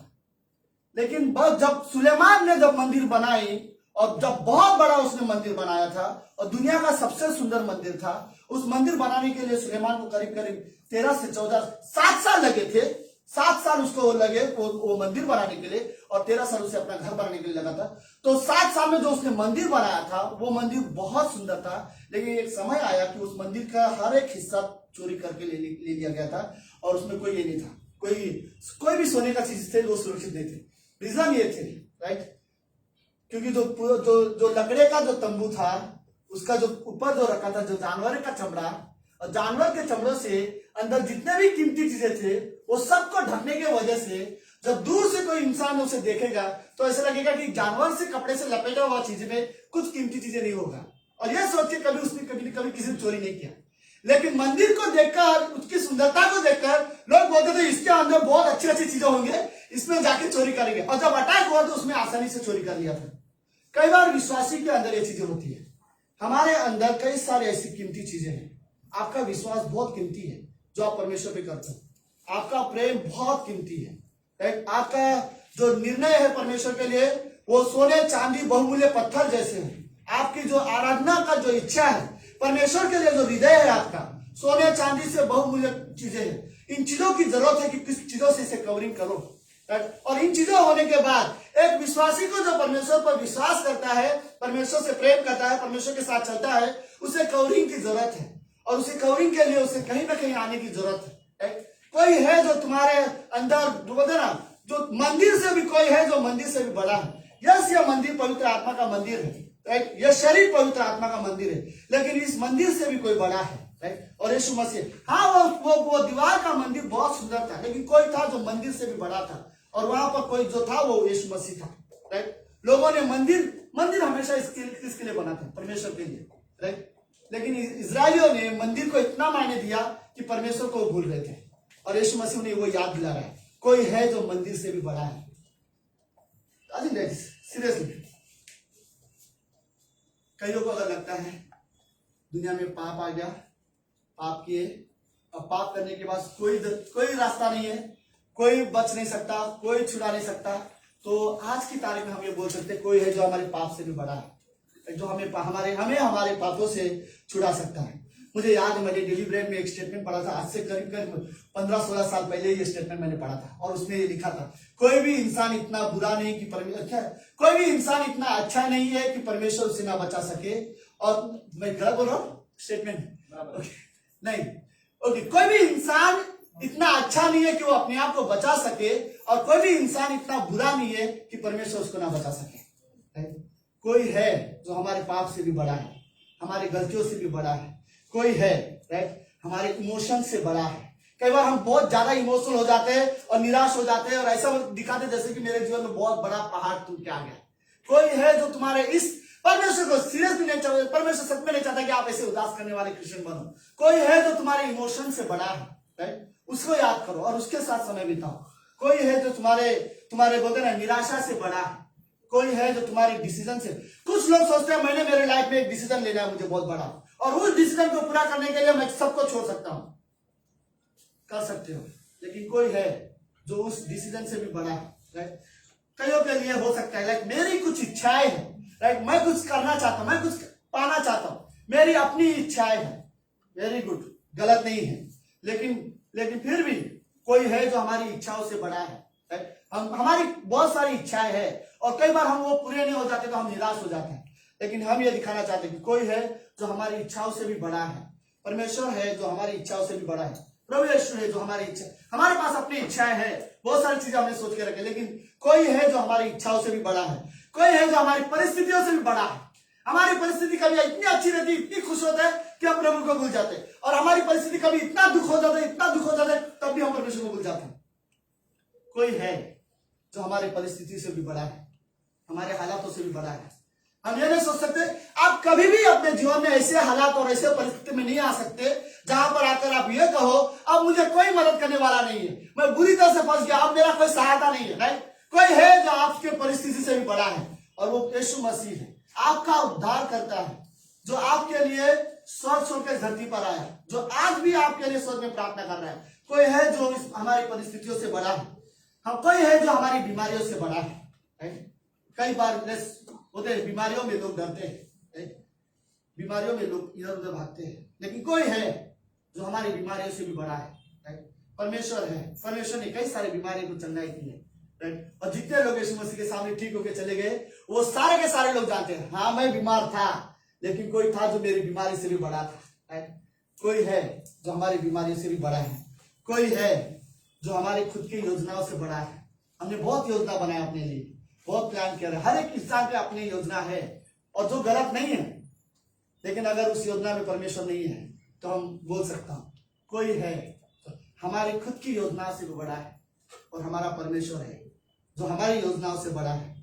लेकिन जब सुलेमान ने जब मंदिर बनाई, और जब बहुत बड़ा उसने मंदिर बनाया था और दुनिया का सबसे सुंदर मंदिर था, उस मंदिर बनाने के लिए सुलेमान को करीब 13 से 14 7 साल लगे थे। 7 साल उसको लगे वो मंदिर बनाने के लिए, और 13 साल उसे अपना घर बनाने के लिए लगा था। तो 7 साल में जो उसने मंदिर बनाया था वो मंदिर बहुत सुंदर था, लेकिन एक समय आया कि उस मंदिर का हर एक हिस्सा चोरी करके ले लिया गया था, और उसमें कोई ये नहीं था, कोई भी सोने का चीज थे जो सुरक्षित नहीं थे। रीजन ये थे, राइट, क्योंकि जो लकड़े का जो तंबू था उसका जो ऊपर जो रखा था जो जानवर का चमड़ा, और जानवर के चमड़ों से अंदर जितने भी कीमती चीजें थे वो सबको ढकने की वजह से जब दूर से कोई इंसान उसे देखेगा तो ऐसा लगेगा कि जानवर से कपड़े से लपेटा हुआ चीज में कुछ कीमती चीजें नहीं होगा, और यह सोच के कभी उसने कभी किसी ने चोरी नहीं किया। लेकिन मंदिर को देखकर, उसकी सुंदरता को देखकर लोग बोलते थे इसके अंदर बहुत अच्छी अच्छी चीजें होंगे, इसमें जाके चोरी करेंगे, और जब अटैक हुआ तो उसमें आसानी से चोरी कर लिया था। कई बार विश्वासी के अंदर ये चीजें होती है, हमारे अंदर कई सारी ऐसी कीमती चीजें हैं। आपका विश्वास बहुत कीमती है जो आप परमेश्वर पे करते हो, आपका प्रेम बहुत कीमती है, राइट। आपका जो निर्णय है परमेश्वर के लिए वो सोने चांदी बहुमूल्य पत्थर जैसे हैं। आपकी जो आराधना का जो इच्छा है परमेश्वर के लिए जो हृदय है आपका, सोने चांदी से बहुमूल्य चीजें हैं। इन चीजों की जरूरत है कि किस चीजों से इसे कवरिंग करो। और इन चीजों होने के बाद एक विश्वासी को जो परमेश्वर पर विश्वास करता है, परमेश्वर से प्रेम करता है, परमेश्वर के साथ चलता है, उसे कवरिंग की जरूरत है। और उसे कवरिंग के लिए उसे कहीं ना कहीं आने की जरूरत है। कोई है जो तुम्हारे अंदर बोलते ना, जो मंदिर से भी कोई है जो मंदिर से भी बड़ा है। यस, यह मंदिर पवित्र आत्मा का मंदिर है, राइट। यह शरीर पवित्र आत्मा का मंदिर है, लेकिन इस मंदिर से भी कोई बड़ा है, राइट। और यीशु मसीह, हाँ, वो दीवार का मंदिर बहुत सुंदर था, लेकिन कोई था जो मंदिर से भी बड़ा था, और वहां पर कोई जो था वो यीशु मसीह था, राइट। लोगों ने मंदिर हमेशा किसके लिए बना था? परमेश्वर के लिए, राइट। लेकिन इजरायलियों ने मंदिर को इतना मायने दिया कि परमेश्वर को भूल रहे थे, और यीशु मसीह ने वो याद दिला रहा है, कोई है जो मंदिर से भी बड़ा है। सीरियसली, कईयों को अगर लगता है दुनिया में पाप आ गया, पाप किए, और पाप करने के बाद कोई रास्ता नहीं है, कोई बच नहीं सकता, कोई छुड़ा नहीं सकता, तो आज की तारीख में हम ये बोल सकते कोई है जो हमारे पाप से भी बड़ा है, जो हमें हमारे पापों से छुड़ा सकता है। मुझे याद है, मैंने डेली ब्रेड में एक स्टेटमेंट पढ़ा था, आज से करीब 15-16 साल पहले ये स्टेटमेंट मैंने पढ़ा था, और उसमें ये लिखा था, कोई भी इंसान इतना बुरा नहीं कि कोई भी इंसान इतना अच्छा नहीं है कि परमेश्वर उसे ना बचा सके। और मैं गलत बोल रहा हूँ स्टेटमेंट? नहीं, ओके। कोई भी इंसान इतना अच्छा नहीं है कि वो अपने आप को बचा सके, और कोई भी इंसान इतना बुरा नहीं है कि परमेश्वर उसको ना बचा सके। कोई है जो हमारे पाप से भी बड़ा है, हमारी गलतियों से भी बड़ा है। कोई है, राइट, हमारे इमोशन से बड़ा है। कई बार हम बहुत ज्यादा इमोशनल हो जाते हैं और निराश हो जाते हैं, और ऐसा दिखाते जैसे कि मेरे जीवन में बहुत बड़ा पहाड़ टूट के आ गया। कोई है जो तुम्हारे इस परमेश्वर को सीरियस भी नहीं चाहते, परमेश्वर सच में नहीं चाहता कि आप ऐसे उदास करने वाले क्रिश्चियन बनो। कोई है जो तुम्हारे इमोशन से बड़ा है, राइट, उसको याद करो और उसके साथ समय बिताओ। कोई है जो तुम्हारे बोलते ना निराशा से बड़ा है। कोई है जो तुम्हारे डिसीजन से, कुछ लोग सोचते हैं मैंने मेरे लाइफ में एक डिसीजन लेना है मुझे बहुत बड़ा, और उस डिसीजन को पूरा करने के लिए मैं सबको छोड़ सकता हूं, कर सकते हो, लेकिन कोई है जो उस डिसीजन से भी बड़ा है, राइट। कईयों के लिए हो सकता है लाइक मेरी कुछ इच्छाएं हैं, राइट, मैं कुछ करना चाहता हूं, मैं कुछ पाना चाहता हूं, मेरी अपनी इच्छाएं हैं, वेरी गुड, गलत नहीं है, लेकिन फिर भी कोई है जो हमारी इच्छाओं से बड़ा है, राइट। हमारी बहुत सारी इच्छाएं हैं, और कई बार हम वो पूरे नहीं हो जाते तो हम निराश हो जाते हैं, लेकिन हम ये दिखाना चाहते हैं कि कोई है जो हमारी इच्छाओं से भी बड़ा है। परमेश्वर है जो हमारी इच्छाओं से भी बड़ा है। प्रभु यीशु है जो हमारी इच्छा, हमारे पास अपनी इच्छाएं हैं, बहुत सारी चीजें हमने सोच के रखे, लेकिन कोई है जो हमारी इच्छाओं से भी बड़ा है। कोई है जो हमारी परिस्थितियों से भी बड़ा है। हमारी परिस्थिति कभी इतनी अच्छी रहती, इतनी खुश होते हैं कि हम प्रभु को भूल जाते, और हमारी परिस्थिति कभी इतना दुख हो जाता है तब भी हम परमेश्वर को भूल जाते हैं। कोई है जो हमारी परिस्थिति से भी बड़ा है, हमारे हालातों से भी बड़ा है। हम ये नहीं सोच सकते, आप कभी भी अपने जीवन में ऐसे हालात और ऐसे परिस्थिति में नहीं आ सकते जहां पर आकर आप ये कहो अब मुझे कोई मदद करने वाला नहीं है, मैं बुरी तरह से फंस गया, अब मेरा कोई सहायता नहीं है, राइट। कोई है जो आपके परिस्थिति से भी बड़ा है, और वो यीशु मसीह है, आपका उद्धार करता है, जो आपके लिए स्वर्ग छोड़कर धरती पर आया, जो आज भी आपके लिए स्वर्ग में प्रार्थना कर रहा है। कोई है जो हमारी परिस्थितियों से बड़ा है। हाँ, कोई है जो हमारी बीमारियों से बड़ा है, राइट। कई बार होते हैं बीमारियों में लोग डरते हैं, बीमारियों में लोग इधर उधर भागते हैं, लेकिन कोई है जो हमारी बीमारियों से भी बड़ा है, राइट। परमेश्वर है, परमेश्वर ने कई सारी बीमारियों को चंगाई की है, राइट। और जितने लोग यीशु मसीह के सामने ठीक होकर चले गए, वो सारे के सारे लोग जानते हैं, हाँ मैं बीमार था, लेकिन कोई था जो मेरी बीमारी से भी बड़ा था, राइट। कोई है जो हमारी बीमारियों से भी बड़ा है। कोई है जो हमारी खुद की योजनाओं से बड़ा है। हमने बहुत योजना बनाया अपने लिए, बहुत प्लान किया, हर एक इंसान पे अपनी योजना है, और जो गलत नहीं है, लेकिन अगर उस योजना में परमेश्वर नहीं है तो हम बोल सकता हूं कोई है हमारी खुद की योजनाओं से भी बड़ा है, और हमारा परमेश्वर है जो हमारी योजनाओं से बड़ा है।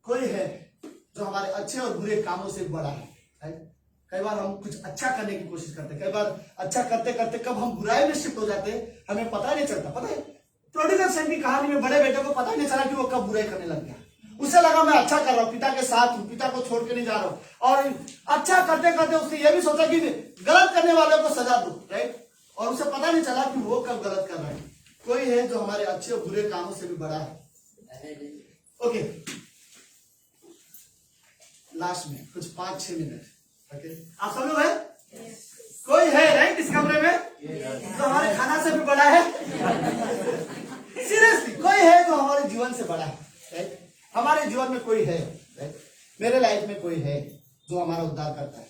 कोई है जो हमारे अच्छे और बुरे कामों से बड़ा है। कई बार हम कुछ अच्छा करने की कोशिश करते हैं, कई बार अच्छा करते करते कब हम बुराई में शिफ्ट हो जाते हैं हमें पता नहीं चलता। पता है प्रोडिगल सन की कहानी में बड़े बेटे को पता नहीं चला कि वो कब बुराई करने लग गया। उसे लगा मैं अच्छा कर रहा हूँ, पिता के साथ हूँ, पिता को छोड़ के नहीं जा रहा हूँ, और अच्छा करते करते उसने ये भी सोचा कि गलत करने वालों को सजा दूं, राइट। और उसे पता नहीं चला कि वो कब गलत कर रहा है। कोई है जो हमारे अच्छे और बुरे कामों से भी बड़ा है। ओके, लास्ट में कुछ 5-6 मिनट ओके, आप सब लोग हैं? कोई है राइट इस कमरे में जो हमारे खाना से भी बड़ा है? सीरियसली कोई है जो हमारे जीवन से बड़ा है? राइट, हमारे जीवन में कोई है? राइट, मेरे लाइफ में कोई है जो हमारा उद्धार करता है?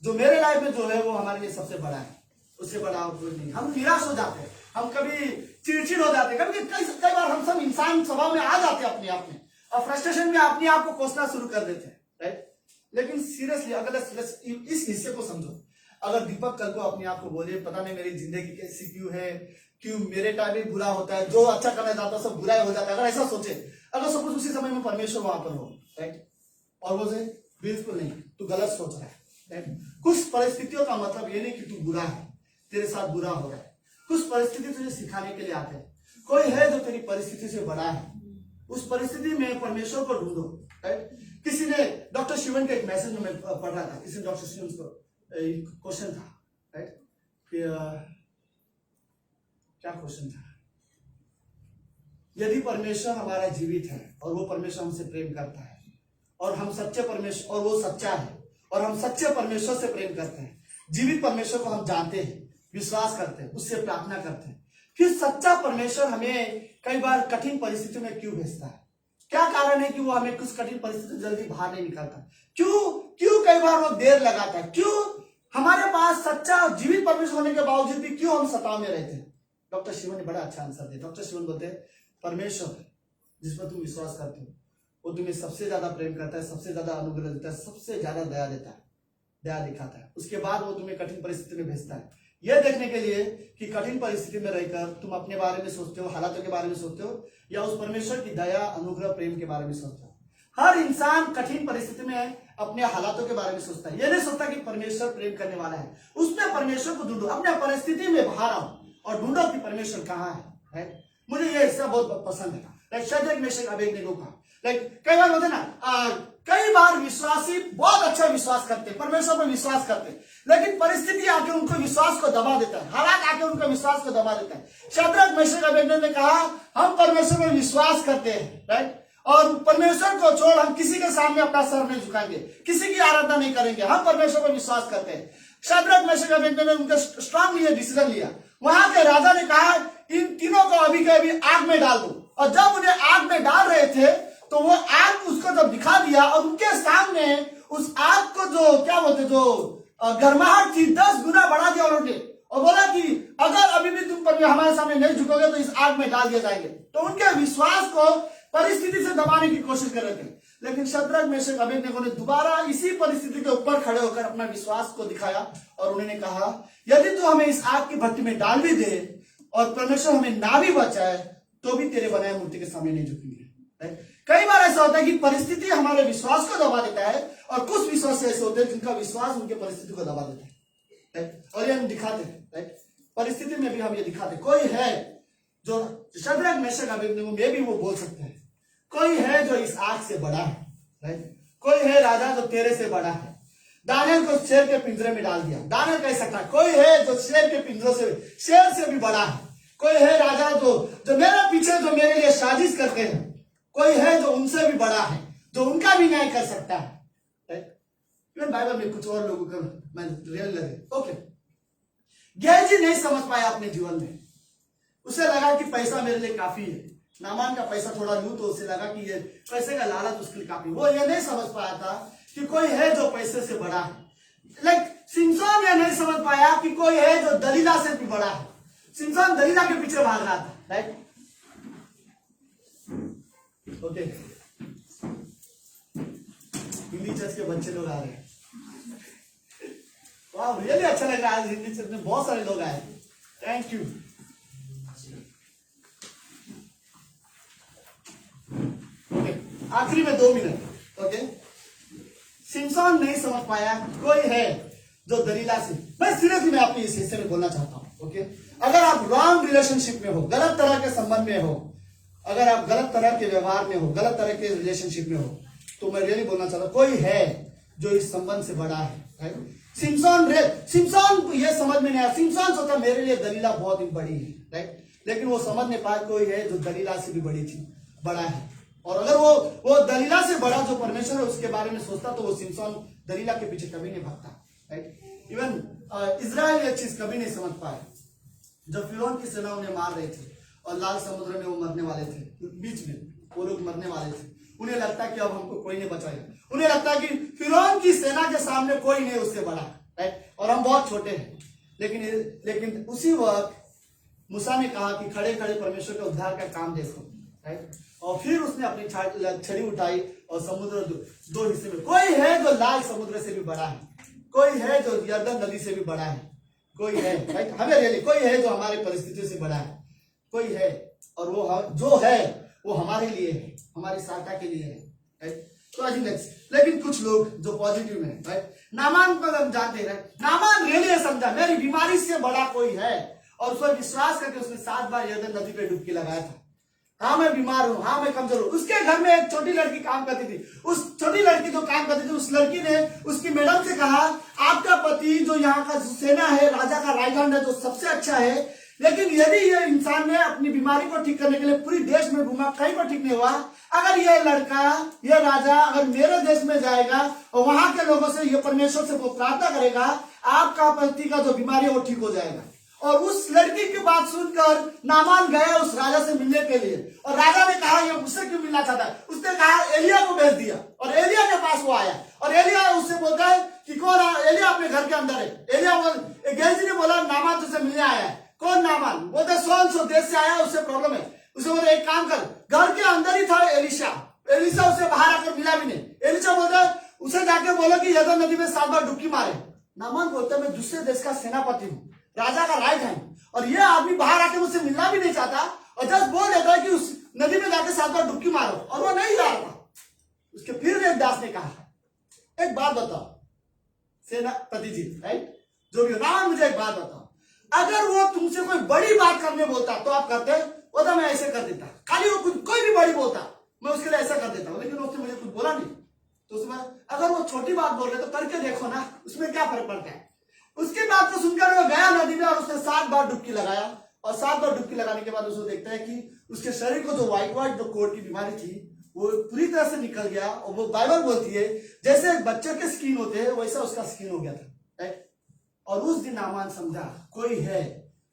जो मेरे लाइफ में जो है वो हमारे लिए सबसे बड़ा है, उससे बड़ा और कोई नहीं। हम निराश हो जाते हैं, हम कभी चिड़चिड़ हो जाते हैं, कभी कई बार हम सब इंसान स्वभाव में आ जाते हैं अपने आप में, और फ्रस्ट्रेशन में अपने आप को कोसना शुरू कर देते हैं। राइट, लेकिन सीरियसली अगर इस हिस्से को समझो, अगर दीपक कल को अपने आप को बोले पता नहीं मेरी जिंदगी कैसी क्यों है, क्यों मेरे टाइम में बुरा होता है, जो अच्छा करना चाहता है सब बुरा हो जाता है, अगर ऐसा सोचे, अगर सब कुछ उसी समय में परमेश्वर वहां पर हो, राइट, और वो से बिल्कुल नहीं, तू गलत सोच रहा है। राइट, कुछ परिस्थितियों का मतलब ये नहीं कि तू बुरा है, तेरे साथ बुरा हो रहा है, कुछ परिस्थिति तुझे सिखाने के लिए आते हैं। कोई है जो तेरी परिस्थिति से बड़ा है, उस परिस्थिति में परमेश्वर को ढूंढो। राइट, किसी ने डॉक्टर शिवन के एक मैसेज में पढ़ रहा था, किसी ने डॉक्टर शिवन को क्वेश्चन था, राइट, कि क्या क्वेश्चन था, यदि परमेश्वर हमारा जीवित है और वो परमेश्वर हमसे प्रेम करता है और हम सच्चे परमेश्वर, और वो सच्चा है और हम सच्चे परमेश्वर से प्रेम करते हैं, जीवित परमेश्वर को हम जानते हैं, विश्वास करते हैं, उससे प्रार्थना करते हैं, फिर सच्चा परमेश्वर हमें कई बार कठिन परिस्थिति में क्यों भेजता है? क्या कारण है कि वो हमें कुछ कठिन परिस्थिति जल्दी बाहर नहीं निकालता? क्यों कई बार वो देर लगाता है? क्यों हमारे पास सच्चा जीवित परमेश्वर होने के बावजूद भी क्यों हम सताव में रहते हैं? डॉक्टर शिवन ने बड़ा अच्छा आंसर दिया। डॉक्टर शिवन बोलते हैं परमेश्वर जिस पर तुम विश्वास करते हो वो तुम्हें सबसे ज्यादा प्रेम करता है, सबसे ज्यादा अनुग्रह देता है, सबसे ज्यादा दया देता है, दया दिखाता है, उसके बाद वो तुम्हें कठिन परिस्थिति में भेजता है, यह देखने के लिए कि कठिन परिस्थिति में रहकर तुम अपने बारे में सोचते हो, हालातों के बारे में सोचते हो, या उस परमेश्वर की दया अनुग्रह प्रेम के बारे में सोचते हो। हर इंसान कठिन परिस्थिति में अपने हालातों के बारे में सोचता है, यह नहीं सोचता कि परमेश्वर प्रेम करने वाला है। उसमें परमेश्वर को ढूंढो, अपने परिस्थिति में बाहर आओ और ढूंढो कि परमेश्वर कहाँ है। मुझे यह हिस्सा बहुत पसंद है। लाइक शद्रक मेशक अबेदनगो का, लाइक कई बार होते ना, कई बार विश्वासी बहुत अच्छा विश्वास करते, परमेश्वर पर विश्वास करते, लेकिन परिस्थिति आके उनको विश्वास को दबा देता है, हालात आके उनका विश्वास को दबा देता है। शद्रक मेशक अबेदनगो ने कहा हम परमेश्वर पर विश्वास करते हैं, राइट, और परमेश्वर को छोड़ हम किसी के सामने अपना सर नहीं झुकाएंगे, किसी की आराधना नहीं करेंगे, हम परमेश्वर पर विश्वास करते हैं। शद्रक मेशक अबेदनगो ने उनका स्ट्रांगली डिसीजन लिया। वहां के राजा ने कहा इन तीनों को अभी के अभी आग में डाल दो, और जब उन्हें आग में डाल रहे थे तो वो आग उसको जब दिखा दिया और उनके सामने उस आग को जो क्या बोलते जो गर्माहट थी 10 गुना बढ़ा दिया उन्होंने, और बोला कि अगर अभी भी तुम पर हमारे सामने नहीं झुकोगे तो इस आग में डाल दिए जाएंगे। तो उनके विश्वास को परिस्थिति से दबाने की कोशिश कर रहे थे, लेकिन शद्रक मेशक अबेदनगो ने दोबारा इसी परिस्थिति के ऊपर खड़े होकर अपना विश्वास को दिखाया और उन्होंने कहा यदि तू हमें इस आग की भट्टी में डाल भी दे और परमेश्वर हमें ना भी बचाए तो भी तेरे बनाए मूर्ति के सामने नहीं झुकेंगे। कई बार ऐसा होता है कि परिस्थिति हमारे विश्वास को दबा देता है, और कुछ विश्वास ऐसे होते हैं जिनका विश्वास उनके परिस्थिति को दबा देता है, और ये हम दिखाते हैं, परिस्थिति में भी हम ये दिखाते हैं। कोई है जो शद्रक मेशक अबेदनगो में भी वो बोल सकते हैं, कोई है जो इस आग से बड़ा है, राइट, कोई है राजा जो तेरे से बड़ा है। दानियल को शेर के पिंजरे में डाल दिया, दानियल कह सकता है कोई है जो शेर के पिंजरों से, शेर से भी बड़ा है। कोई है राजा जो मेरे पीछे जो मेरे लिए साजिश करते हैं, कोई है जो उनसे भी बड़ा है, जो उनका भी न्याय कर सकता है। इवन बाइबल में कुछ और लोगों का मैं रियल लगे, ओके, गेहजी नहीं समझ पाया अपने जीवन में, उसे लगा कि पैसा मेरे लिए काफी है, नामान का पैसा थोड़ा लूं तो उसे लगा कि ये पैसे का लालच उसके लिए काफी। वो ये नहीं समझ पाया था कि कोई है जो पैसे से बड़ा है। लाइक सिमसोन ये नहीं समझ पाया कि कोई है जो दलीला से भी बड़ा है। सिमसोन दलीला के पीछे भाग रहा था, राइट, ओके। हिंदी चर्च के बच्चे लोग आ रहे हैं, वाह रियली अच्छा लग रहा है। हिंदी चर्च में बहुत सारे लोग आए, थैंक यू। आखिरी में 2 मिनट, ओके। सिमसोन नहीं समझ पाया कोई है जो दलीला से, मैं सीरियसली मैं अपने इस हिस्से में बोलना चाहता हूं, ओके। अगर आप रॉन्ग रिलेशनशिप में हो, गलत तरह के संबंध में हो, अगर आप गलत तरह के व्यवहार में हो, गलत तरह के रिलेशनशिप में हो, तो मैं रियली बोलना चाहता हूं कोई है जो इस संबंध से बड़ा है। सिमसोन ये समझ में नहीं आया। सिमसोन सोचा मेरे लिए दलीला बहुत ही बड़ी है, राइट, लेकिन वो समझ नहीं पाया कोई है जो दलीला से भी बड़ा है। और अगर वो दलीला से बड़ा जो परमेश्वर है उसके बारे में सोचता तो वो सिमसोन दलीला के पीछे कभी नहीं भागता, राइट। इवन इजराइल ये चीज कभी नहीं समझ पाए। जब फिरौन की सेना उन्हें मार रही थी और लाल समुद्र में वो मरने वाले थे, बीच में वो लोग मरने वाले थे, उन्हें लगता कि अब हमको कोई नहीं बचाएगा। उन्हें लगता कि फिरौन की सेना के सामने कोई नहीं उससे बड़ा, राइट, और हम बहुत छोटे हैं। लेकिन उसी वक्त मूसा ने कहा कि खड़े खड़े परमेश्वर के उद्धार का काम देखो, राइट। और फिर उसने अपनी छड़ी उठाई और समुद्र दो हिस्से में, कोई है जो लाल समुद्र से भी बड़ा है, कोई है जो यरदन नदी से भी बड़ा है, कोई है, राइट, हमें रियली कोई है जो हमारे परिस्थितियों से बड़ा है, कोई है, और वो जो है वो हमारे लिए है, हमारी सहायता के लिए है, राइट। तो आई नेक्स्ट, लेकिन कुछ लोग जो पॉजिटिव में, राइट, नामान को हम जानते हैं, नामान रियली समझा मेरी बीमारी से बड़ा कोई है, और उस पर विश्वास करके उसने 7 बार यरदन नदी पे डुबकी लगाया था। हाँ मैं बीमार हूं, हाँ मैं कमजोर हूं। उसके घर में एक छोटी लड़की काम करती थी, उस छोटी लड़की जो काम करती थी, उस लड़की ने उसकी मैडम से कहा आपका पति जो यहाँ का सेना है, राजा का राइट हैंड है, जो सबसे अच्छा है, लेकिन यदि ये इंसान ने अपनी बीमारी को ठीक करने के लिए पूरी देश में घूमा, कहीं पर ठीक नहीं हुआ, अगर ये लड़का, ये राजा अगर मेरे देश में जाएगा और वहां के लोगों से, ये परमेश्वर से वो प्रार्थना करेगा, आपका पति का जो बीमारी है वो ठीक हो जाएगा। और उस लड़की की बात सुनकर नामान गया उस राजा से मिलने के लिए, और राजा ने कहा ये मुझसे क्यों मिलना चाहता है। उसने कहा एलिया को भेज दिया, और एलिया के पास वो आया, और एलिया उससे बोलता है कि कौन, एलिया अपने घर के अंदर है। एलिया गेहजी ने बोला नामान तुझसे मिलने आया है। कौन नामान? बोलते सो देश से आया, उससे प्रॉब्लम है। उसे बोला एक काम कर, घर के अंदर ही था एलिशा उसे बाहर आकर मिला भी नहीं। एलिशा बोलता उसे जाके बोलो कि यरदन नदी में 7 बार डुबकी मारे। नामान बोलता मैं दूसरे देश का सेनापति हूँ, राजा का राइट हैंड, और ये आदमी बाहर आके मुझसे मिलना भी नहीं चाहता, और जस्ट बोल देता है कि उस नदी में जाके 7 बार डुबकी मारो, और वो नहीं जा रहा। उसके फिर एक दास ने कहा एक बात बताओ सेनापति जी, राइट, जो भी नामान, मुझे एक बात बताओ, अगर वो तुमसे कोई बड़ी बात करने बोलता तो आप करते? वो तो मैं ऐसे कर देता, खाली वो कोई भी बड़ी बोलता मैं उसके लिए ऐसा कर देता हूँ, लेकिन उसने मुझे कुछ बोला नहीं। तो उसमें अगर वो छोटी बात बोल रहे तो करके देखो ना, उसमें क्या फर्क पड़ता है। उसकी बात को सुनकर वो गया नदी में और उसने 7 बार डुबकी लगाया, और 7 बार डुबकी लगाने के बाद उसको देखता है कि उसके शरीर को जो व्हाइट जो कोट की बीमारी थी वो पूरी तरह से निकल गया। और वो बाइबल बोलती है जैसे एक बच्चे के स्किन होते हैं वैसा उसका स्किन हो गया था, राइट। और उस दिन नामान समझा कोई है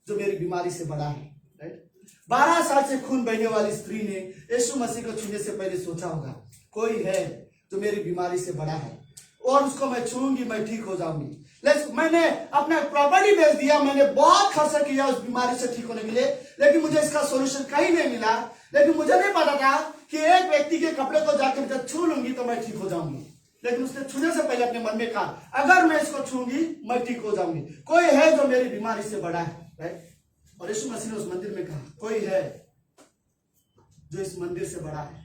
जो मेरी बीमारी से बड़ा है, राइट। 12 साल से खून बहने वाली स्त्री ने यीशु मसीह को छूने से पहले सोचा होगा कोई है जो मेरी बीमारी से बड़ा है, और उसको मैं छूंगी, मैं ठीक हो जाऊंगी। मैंने अपना प्रॉपर्टी बेच दिया, मैंने बहुत खर्चा किया उस बीमारी से ठीक होने के लिए, लेकिन मुझे इसका सॉल्यूशन कहीं नहीं मिला। लेकिन मुझे नहीं पता था कि एक व्यक्ति के कपड़े को जाकर जब छू लूंगी तो मैं ठीक हो जाऊंगी। लेकिन उसने छूने से पहले अपने मन में कहा अगर मैं इसको छूंगी मैं ठीक हो जाऊंगी। कोई है जो मेरी बीमारी से बड़ा है, राइट। और यीशु मसीह ने उस मंदिर में कहा कोई है जो इस मंदिर से बड़ा है,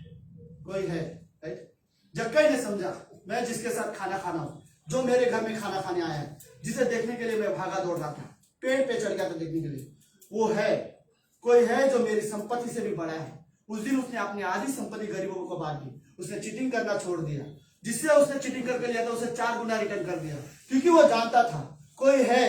कोई है, राइट। जक्कई ने समझा मैं जिसके साथ खाना खाना हूं, जो मेरे घर में खाना खाने आया है, जिसे देखने के लिए मैं भागा दौड़ रहा था, पेड़ पे चढ़ गया था देखने के लिए, वो है, कोई है जो मेरी संपत्ति से भी बड़ा है। उस दिन उसने अपनी आधी संपत्ति गरीबों को बांट दी, उसने चीटिंग करना छोड़ दिया, जिससे उसने चीटिंग करके लिया था उसे 4 गुना रिटर्न कर दिया, क्योंकि वो जानता था कोई है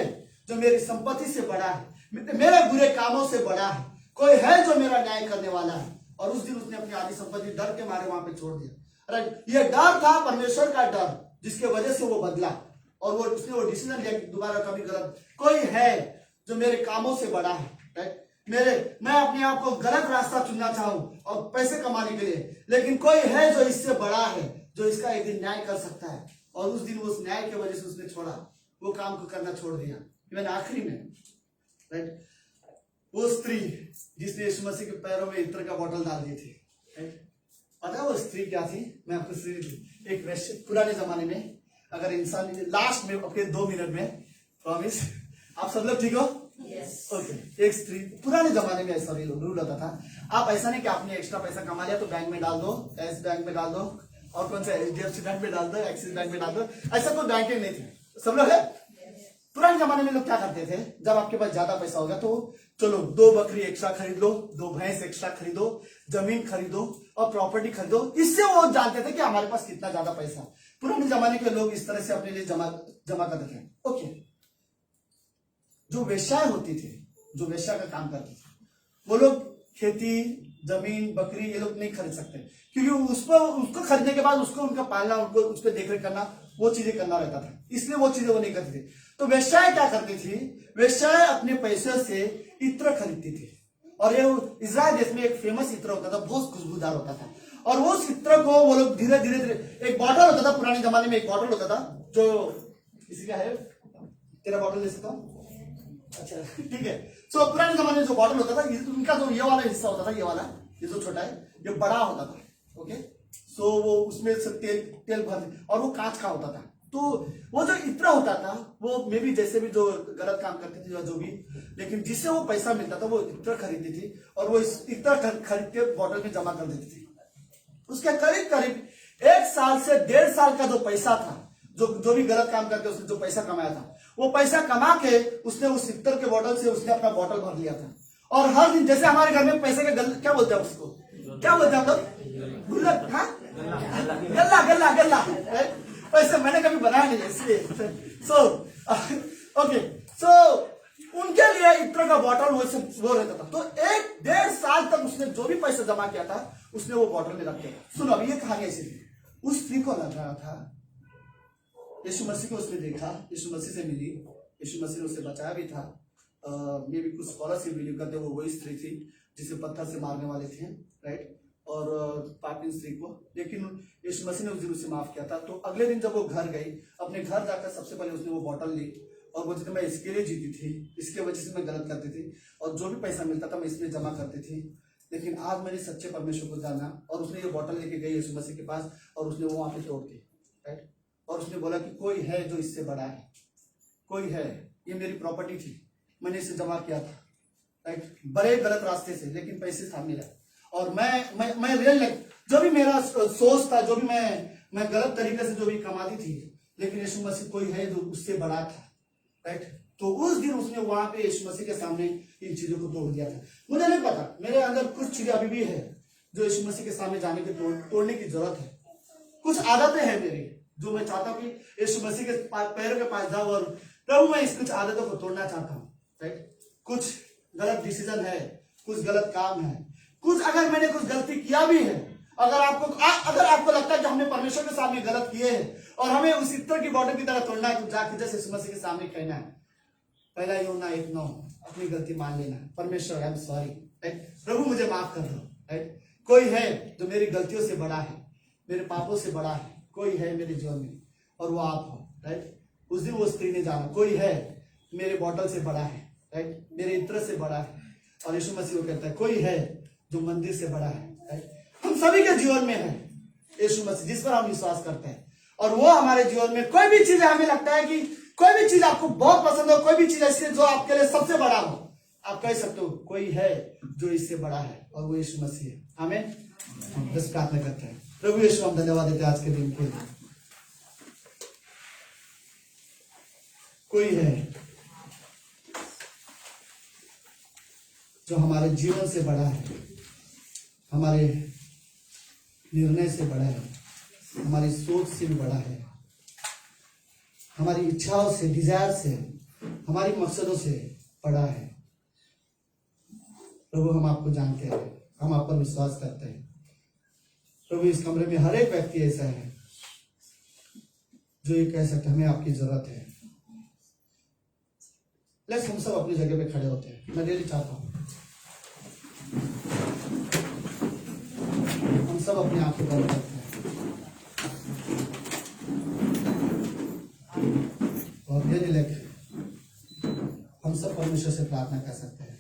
जो मेरी संपत्ति से बड़ा है, मेरे बुरे कामों से बड़ा है, कोई है जो मेरा न्याय करने वाला है। और उस दिन उसने अपनी आधी संपत्ति डर के मारे वहां पे छोड़ दिया, राइट। ये डर था परमेश्वर का डर, जिसके वजह से वो बदला, और उसने वो डिसीजन लिया कि दोबारा कभी गलत, कोई है जो मेरे कामों से बड़ा है, राइट। मैं अपने आप को गलत रास्ता चुनना चाहूं और पैसे कमाने के लिए, लेकिन कोई है जो इससे बड़ा है, जो इसका एक दिन न्याय कर सकता है। और उस दिन उस न्याय की वजह से उसने छोड़ा, वो काम को करना छोड़ दिया। इवन आखिरी में, राइट, वो स्त्री जिसने यीशु मसीह के पैरों में इत्र का बोतल डाल दी थी, राइट। पता है वो स्त्री क्या थी? मैं आपको स्त्री एक वैश्य, पुराने जमाने में अगर इंसान लास्ट में अपने 2 मिनट में, प्रॉमिस, आप सब लोग ठीक हो? ओके। एक स्त्री, पुराने जमाने में ऐसा रूल होता था, आप ऐसा नहीं कि आपने एक्स्ट्रा पैसा कमा लिया तो बैंक में डाल दो, एस बैंक में डाल दो, और कौन सा HDFC बैंक में डाल दो, एक्सिस बैंक में डाल दो, ऐसा कोई बैंकिंग नहीं थी। सब लोग है? पुराने जमाने में लोग क्या करते थे, जब आपके पास ज्यादा पैसा होगा तो चलो 2 बकरी एक्स्ट्रा खरीद लो, 2 भैंस एक्स्ट्रा खरीदो, जमीन खरीदो और प्रॉपर्टी खरीदो। इससे वो जानते थे कि हमारे पास कितना ज्यादा पैसा। पुराने जमाने के लोग इस तरह से अपने लिए जमा करते थे। ओके, जो वेश्याएं होती थी, जो वेश्या का काम करती थी, वो लोग खेती, जमीन, बकरी ये लोग नहीं खरीद सकते, क्योंकि उसको खरीदने के बाद उसको उनका पालना, उनको उस पर देखरेख करना वो चीजें करना रहता था, इसलिए वो चीजें वो नहीं करती थी। तो वेश्याएं क्या करती थी, वेश्याएं अपने पैसों से इत्र खरीदती थी, और ये इजराइल देश में एक फेमस इत्र होता था, बहुत खुशबूदार होता था, और वो इत्र को वो लोग धीरे धीरे धीरे, एक बॉटल होता था पुराने जमाने में, एक बॉटल होता था जो इसी का है, तेरा बॉटल ले सकता हूँ, अच्छा ठीक है। सो पुराने जमाने में जो बॉटल होता था, उनका जो ये वाला हिस्सा होता था, ये वाला, ये जो छोटा है, ये बड़ा होता था, ओके। सो वो उसमें से तेल भर, और वो कांच का होता था। तो वो जो इत्र होता था, वो मे भी जैसे भी जो गलत काम करती थी या जो भी, लेकिन जिससे वो पैसा मिलता था वो इत्र खरीदती थी, और वो इस इत्र खरीद के बॉटल में जमा कर देती थी। उसके करीब करीब 1 साल से 1.5 साल का जो पैसा था, जो भी गलत काम करके उसने जो पैसा कमाया था, वो पैसा कमा के उसने उस इत्र के बॉटल से उसने अपना बॉटल भर लिया था। और हर दिन, जैसे हमारे घर में पैसे का क्या बोलते हैं उसको, क्या बोलते हैं हम लोग, गुल्लक, हाँ, गल्ला गल्ला गल्ला, पैसे मैंने कभी बनाया नहीं है इसलिए। सो ओके, सो उनके लिए इत्र का बॉटल वो रहता था। तो 1.5 साल तक उसने जो भी पैसा जमा किया था उसने वो बॉटल में रख दिया। सुनो, अभी ये कहानी ऐसी थी, उस स्त्री को लग रहा था यीशु मसीह को उसने देखा, यीशु मसीह से मिली, यीशु मसीह ने उसे बचाया भी था। मे भी कुछ स्कॉलर से बिलीव करते वो वही स्त्री थी जिसे पत्थर से मारने वाले थे, राइट, और पापी स्त्री को, लेकिन यीशु मसीह ने उस दिन उसे माफ किया था। तो अगले दिन जब वो घर गई, अपने घर जाकर सबसे पहले उसने वो बॉटल ली, और वो जितने मैं इसके लिए जीती थी, इसके वजह से मैं गलत करती थी, और जो भी पैसा मिलता था मैं इसमें जमा करती थी, लेकिन आज मैंने सच्चे परमेश्वर को जाना। और उसने ये बॉटल लेके गई यीशु मसीह के पास, और उसने वो वहां पे तोड़ दी, राइट, और उसने बोला कि कोई है जो इससे बड़ा है, कोई है, ये मेरी प्रॉपर्टी थी, मैंने इसे जमा किया था, राइट, बड़े गलत रास्ते से, लेकिन पैसे था मेरा, और मैं रियल जो भी मेरा सोच था, जो भी मैं गलत तरीके से जो भी कमाती थी, लेकिन यीशु मसीह कोई है जो उससे बड़ा था, राइट। तो उस दिन उसने वहां पे यीशु मसीह के सामने इन चीजों को तोड़ दिया था। मुझे नहीं पता, मेरे अंदर कुछ चीजें अभी भी है जो यीशु मसीह के सामने जाने के तोड़ने की जरूरत है। कुछ आदतें हैं मेरी जो मैं चाहता हूँ कि यीशु मसीह के पैरों के पास जाऊं, और प्रभु मैं इस कुछ आदतों को तोड़ना चाहता हूँ, राइट। कुछ गलत डिसीजन है, कुछ गलत काम है, कुछ अगर मैंने कुछ गलती किया भी है, अगर आपको लगता है कि हमने परमेश्वर के सामने गलत किए हैं और हमें उस इत्र की बॉटल की तरह तोड़ना है, तो जाके जैसे यीशु मसीह के सामने कहना है, पहला यूहन्ना 1:9, अपनी गलती मान लेना, परमेश्वर आई एम सॉरी, राइट, प्रभु मुझे माफ कर दो, राइट। कोई है जो मेरी गलतियों से बड़ा है, मेरे पापों से बड़ा है, कोई है मेरे जीवन में, और वो आप हो, राइट। उस दिन वो स्त्री ने जाना, कोई है मेरे बॉटल से बड़ा है, राइट, मेरे इत्र से बड़ा है, और यीशु मसीह को कहता है कोई है जो मंदिर से बड़ा है, राइट। हम सभी के जीवन में है यीशु मसीह, जिस पर हम विश्वास करते हैं, और वो हमारे जीवन में कोई भी चीज, हमें लगता है कि कोई भी चीज आपको बहुत पसंद हो, कोई भी चीज ऐसी जो आपके लिए सबसे बड़ा हो, आप कह सकते हो कोई है जो इससे बड़ा है, और वो यीशु मसीह है। आमीन। हम बस प्रार्थना करते हैं। प्रभु यीशु, हम धन्यवाद देते हैं आज के दिन के लिए। कोई है जो हमारे जीवन से बड़ा है, हमारे निर्णय से बड़ा है, हमारी सोच से भी बड़ा है, हमारी इच्छाओं से, डिजायर से, हमारी मकसदों से बड़ा है। प्रभु, हम आपको जानते हैं, हम आप पर विश्वास करते हैं। प्रभु, इस कमरे में हर एक व्यक्ति ऐसा है जो ये कह सकता है हमें आपकी जरूरत है। लेट्स हम सब अपनी जगह पे खड़े होते हैं। मैं डेली चाहता हूं हम सब अपनी आंखें बंद करते हैं और डेली लेके हम सब परमेश्वर से प्रार्थना कर सकते हैं।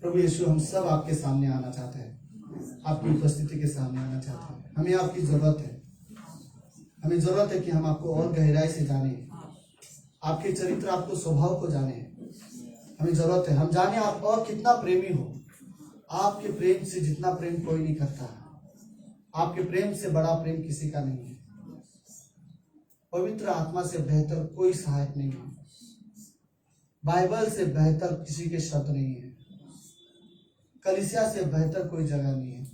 प्रभु यीशु, हम सब आपके सामने आना चाहते हैं, आपकी उपस्थिति के सामने आना चाहते हैं। हमें आपकी जरूरत है, हमें जरूरत है कि हम आपको और गहराई से जाने, आपके चरित्र, आपको स्वभाव को जाने। हमें जरूरत है हम जाने आप और कितना प्रेमी हो। आपके प्रेम से जितना प्रेम कोई नहीं करता, आपके प्रेम से बड़ा प्रेम किसी का नहीं है। पवित्र आत्मा से बेहतर कोई सहायक नहीं है, बाइबल से बेहतर किसी के शब्द नहीं है, कलीसिया से बेहतर कोई जगह नहीं है,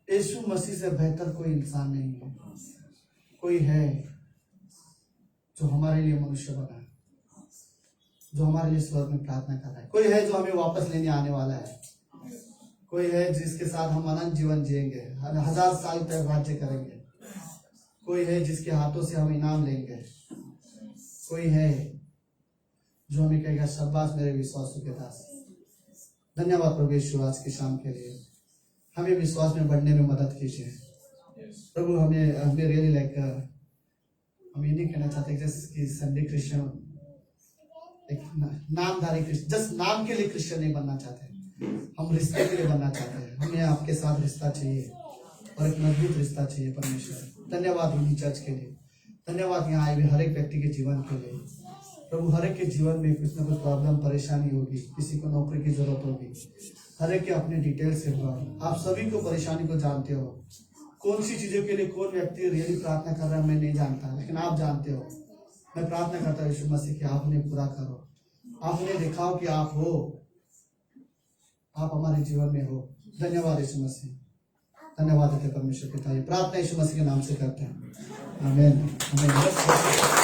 यीशु मसीह से बेहतर कोई इंसान नहीं है। कोई है जो हमारे लिए मनुष्य बना है, जो हमारे लिए स्वर्ग में प्रार्थना कर रहा है। कोई है जो हमें वापस लेने आने वाला है। कोई है जिसके साथ हम अनंत जीवन जिएंगे, 1000 साल तक राज्य करेंगे। कोई है जिसके हाथों से हम इनाम लेंगे। कोई है जो हमें कहेगा शाबाश मेरे विश्वासों के दास। धन्यवाद प्रभु यीशु आज की शाम के लिए। हमें विश्वास में बढ़ने में मदद कीजिए प्रभु। हमें रियली लाइक हम ये नहीं कहना चाहते जस्ट कि संडे क्रिश्चियन, एक नामधारी क्रिश्चियन, जस्ट नाम के लिए क्रिश्चियन नहीं बनना चाहते। हम रिश्ते के लिए बनना चाहते हैं। हमें आपके साथ रिश्ता चाहिए और एक मजबूत रिश्ता चाहिए परमेश्वर। धन्यवाद उन्हीं चर्च के लिए। धन्यवाद यहाँ आए हुए हर एक व्यक्ति के जीवन के लिए प्रभु। हर एक के जीवन में कुछ ना कुछ प्रॉब्लम परेशानी होगी, किसी को नौकरी की जरूरत होगी, हर एक के अपने डिटेल्स से हुआ। आप सभी को परेशानी को जानते हो। कौन सी चीजों के लिए कौन व्यक्ति रियली प्रार्थना कर रहा है मैं नहीं जानता, लेकिन आप जानते हो। मैं प्रार्थना करता हूँ यीशु मसीह कि आप उन्हें पूरा करो। आप उन्हें दिखाओ कि आप हो, आप हमारे जीवन में हो। धन्यवाद यीशु मसीह। धन्यवाद देते परमेश्वर पिता। ये प्रार्थना यीशु मसीह के नाम से करते हैं, आमीन आमीन।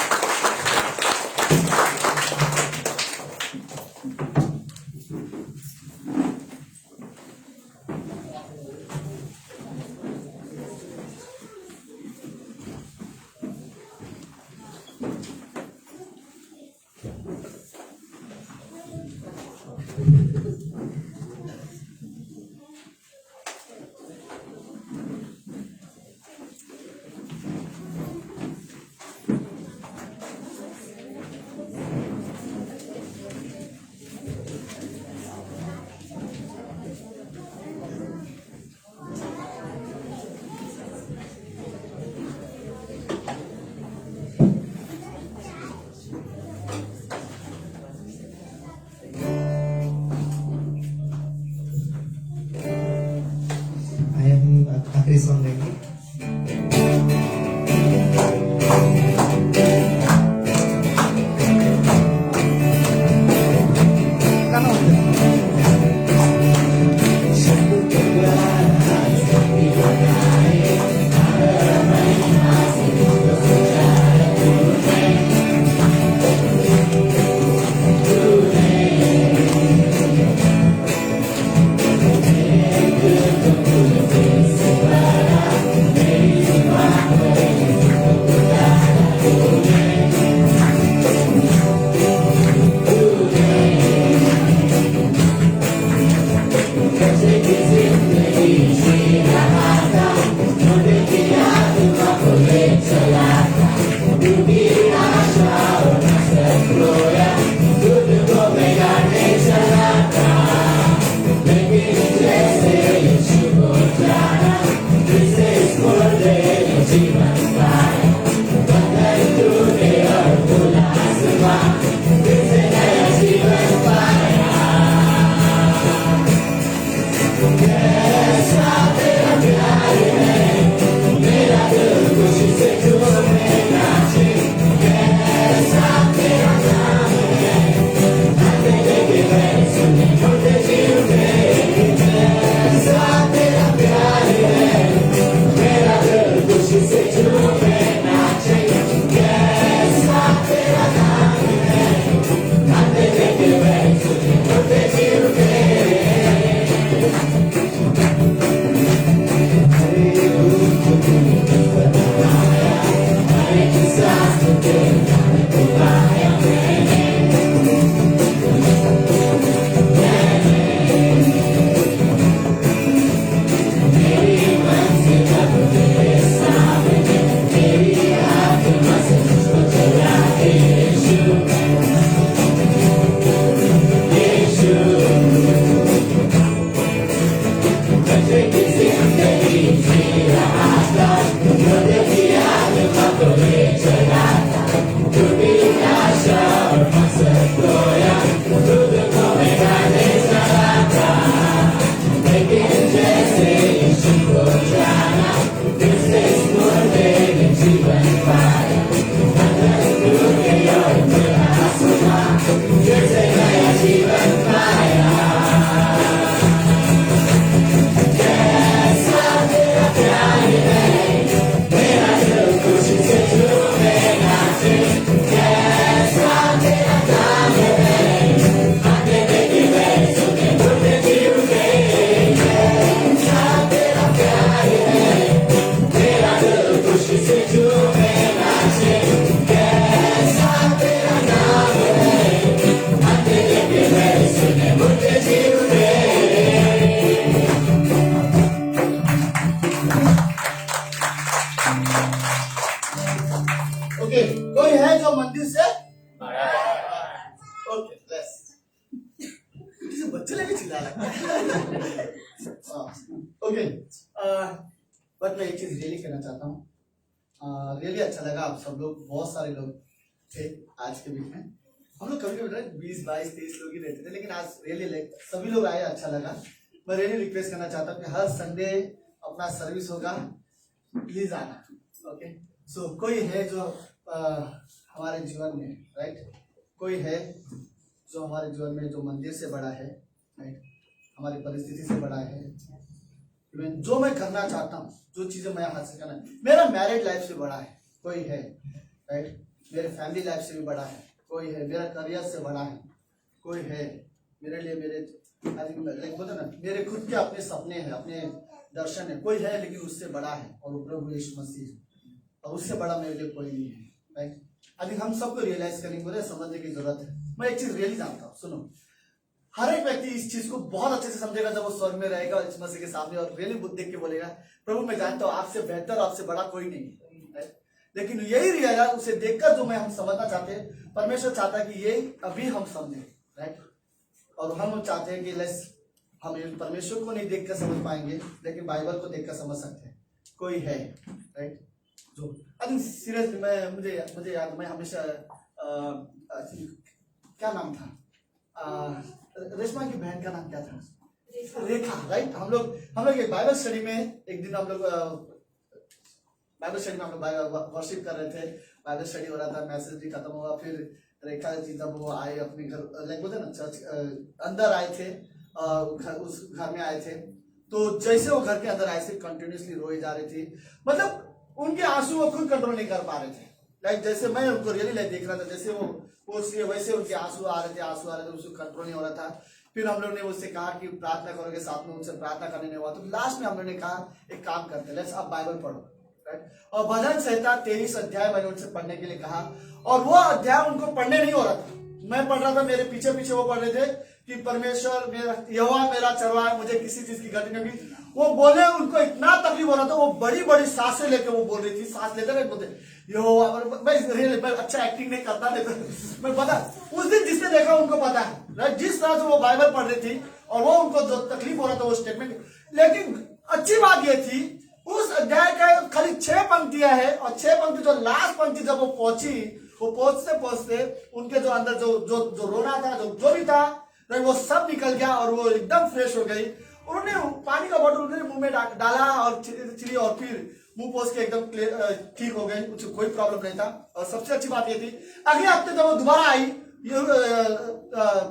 कोई है जो मंदिर से ओके बस किसी बच्चे लेके चिल्ला रहा है ओके बट मैं एक चीज रियली कहना चाहता हूँ रियली अच्छा लगा आप सब लोग बहुत सारे लोग थे आज के वीक में हम लोग कभी कभी 20 22 23 लोग ही रहते थे लेकिन आज रियली सभी लोग आए अच्छा लगा मैं रियली रिक्वेस्ट करना चाहता हूँ कि हर संडे अपना सर्विस होगा प्लीज आना ओके सो कोई है जो हमारे जीवन में राइट कोई है जो हमारे जीवन में जो मंदिर से बड़ा है राइट हमारी परिस्थिति से बड़ा है इवन जो मैं करना चाहता हूँ जो चीजें मैं हाथ से करना मेरा मैरिड लाइफ से बड़ा है कोई है राइट मेरे फैमिली लाइफ से भी बड़ा है कोई है मेरा करियर से बड़ा है कोई है मेरे लिए मेरे लाइक बोलते ना मेरे खुद के अपने सपने हैं अपने दर्शन है कोई है लेकिन उससे बड़ा है और प्रभु यीशु मसीह और उससे बड़ा मेरे लिए कोई नहीं है राइट अभी हम सबको रियलाइज करने को समझने की जरूरत है मैं एक चीज रियली जानता हूँ सुनो हर एक व्यक्ति इस चीज को बहुत अच्छे से समझेगा जब वो स्वर्ग में रहेगा यीशु मसीह के सामने और रियली बुद्ध देख के बोलेगा प्रभु मैं जानता हूँ आपसे बेहतर आपसे बड़ा कोई नहीं है लेकिन यही रियला उसे देखकर जो मैं हम समझना चाहते हैं परमेश्वर चाहता है कि ये अभी हम समझे राइट और हम चाहते हैं कि लेस हम परमेश्वर को नहीं देखकर समझ पाएंगे लेकिन बाइबल को देखकर समझ सकते हैं कोई है राइट जो आई सीरियसली मैं मुझे याद मैं हमेशा क्या नाम था रेशमा की बहन का नाम क्या था रेखा राइट हम लोग एक बाइबल स्टडी में एक दिन हम लोग बाइबल स्टडी में हम लोग वर्शिप कर रहे थे बाइबल स्टडी हो रहा था मैसेज भी खत्म हुआ फिर रेखा जी जब वो आए अपने घर लाइक बोलते ना चर्च अंदर आए थे उस घर में आए थे तो जैसे वो घर के अंदर आए थे कंटिन्यूसली रोई जा रही थी मतलब उनके आंसू वो खुद कंट्रोल नहीं कर पा रहे थे लाइक जैसे मैं उनको रियली लाइक देख रहा था जैसे वो पोस्ट लिए वैसे उनके आंसू आ रहे थे उसको कंट्रोल नहीं हो रहा था फिर हम लोग ने उससे कहा कि प्रार्थना करोगे साथ में उनसे प्रार्थना करने नहीं हुआ तो लास्ट में हम लोग ने कहा एक काम करते लेट्स अब बाइबल पढ़ो राइट और भजन संहिता 23 अध्याय मैंने उनसे पढ़ने के लिए कहा और वो अध्याय उनको पढ़ने नहीं हो रहा था मैं पढ़ रहा था मेरे पीछे पीछे वो पढ़ रहे थे कि परमेश्वर मेरा यहोवा मेरा चरवाहा है मुझे किसी चीज की घटी नहीं हुई वो बोले उनको इतना तकलीफ हो रहा था वो बड़ी बड़ी सांसें लेकर वो बोल रही थी सांस लेते रहे बोलते यहोवा मैं अच्छा एक्टिंग नहीं करता मैं पता उस दिन जिसने देखा उनको पता है राइट जिस तरह से वो बाइबल पढ़ रही थी और वो उनको जो तकलीफ हो रहा था वो स्टेटमेंट लेकिन अच्छी बात ये थी उस अध्याय का खाली 6 पंक्तियां है और 6 पंक्ति जो लास्ट पंक्ति जब वो पहुंची वो पहुंचते उनके जो अंदर जो रोना था जो भी था वो सब निकल गया और वो एकदम फ्रेश हो गई उन्होंने पानी का बॉटल उन्होंने मुंह में डाला और चिली और फिर मुंह पोंछ के एकदम ठीक हो गई कुछ कोई प्रॉब्लम नहीं था और सबसे अच्छी बात ये थी अगले हफ्ते जब वो दोबारा आई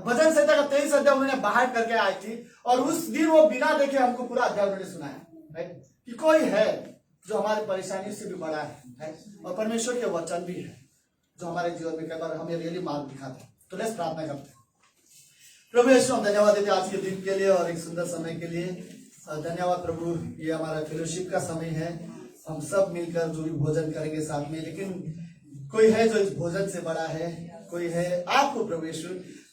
भजन संहिता का 23 अध्याय उन्होंने बाहर करके आई थी और उस दिन वो बिना देखे हमको पूरा अध्याय उन्होंने सुनाया राइट कि कोई है जो हमारी परेशानियों से भी बड़ा है और परमेश्वर के वचन भी है जो हमारे जीवन में कई बार हमें रियली मार्ग दिखाते हैं तो लेट्स प्रार्थना करते हैं प्रभु यीशु हम धन्यवाद देते आज के दिन के लिए और एक सुंदर समय के लिए धन्यवाद प्रभु ये हमारा फेलोशिप का समय है हम सब मिलकर जो भी भोजन करेंगे साथ में लेकिन कोई है जो इस भोजन से बड़ा है कोई है आपको प्रभु यीशु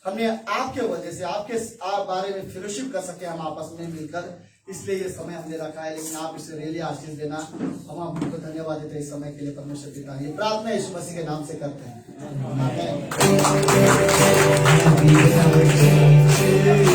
हमने आपके वजह से आपके बारे में फेलोशिप कर सके हम आपस में मिलकर इसलिए ये समय हमने रखा है लेकिन आप इसे रियली आशीष देना हम आपको धन्यवाद देते हैं इस समय के लिए परमेश्वर पिता ये प्रार्थना यीशु मसीह के नाम से करते हैं आमीन।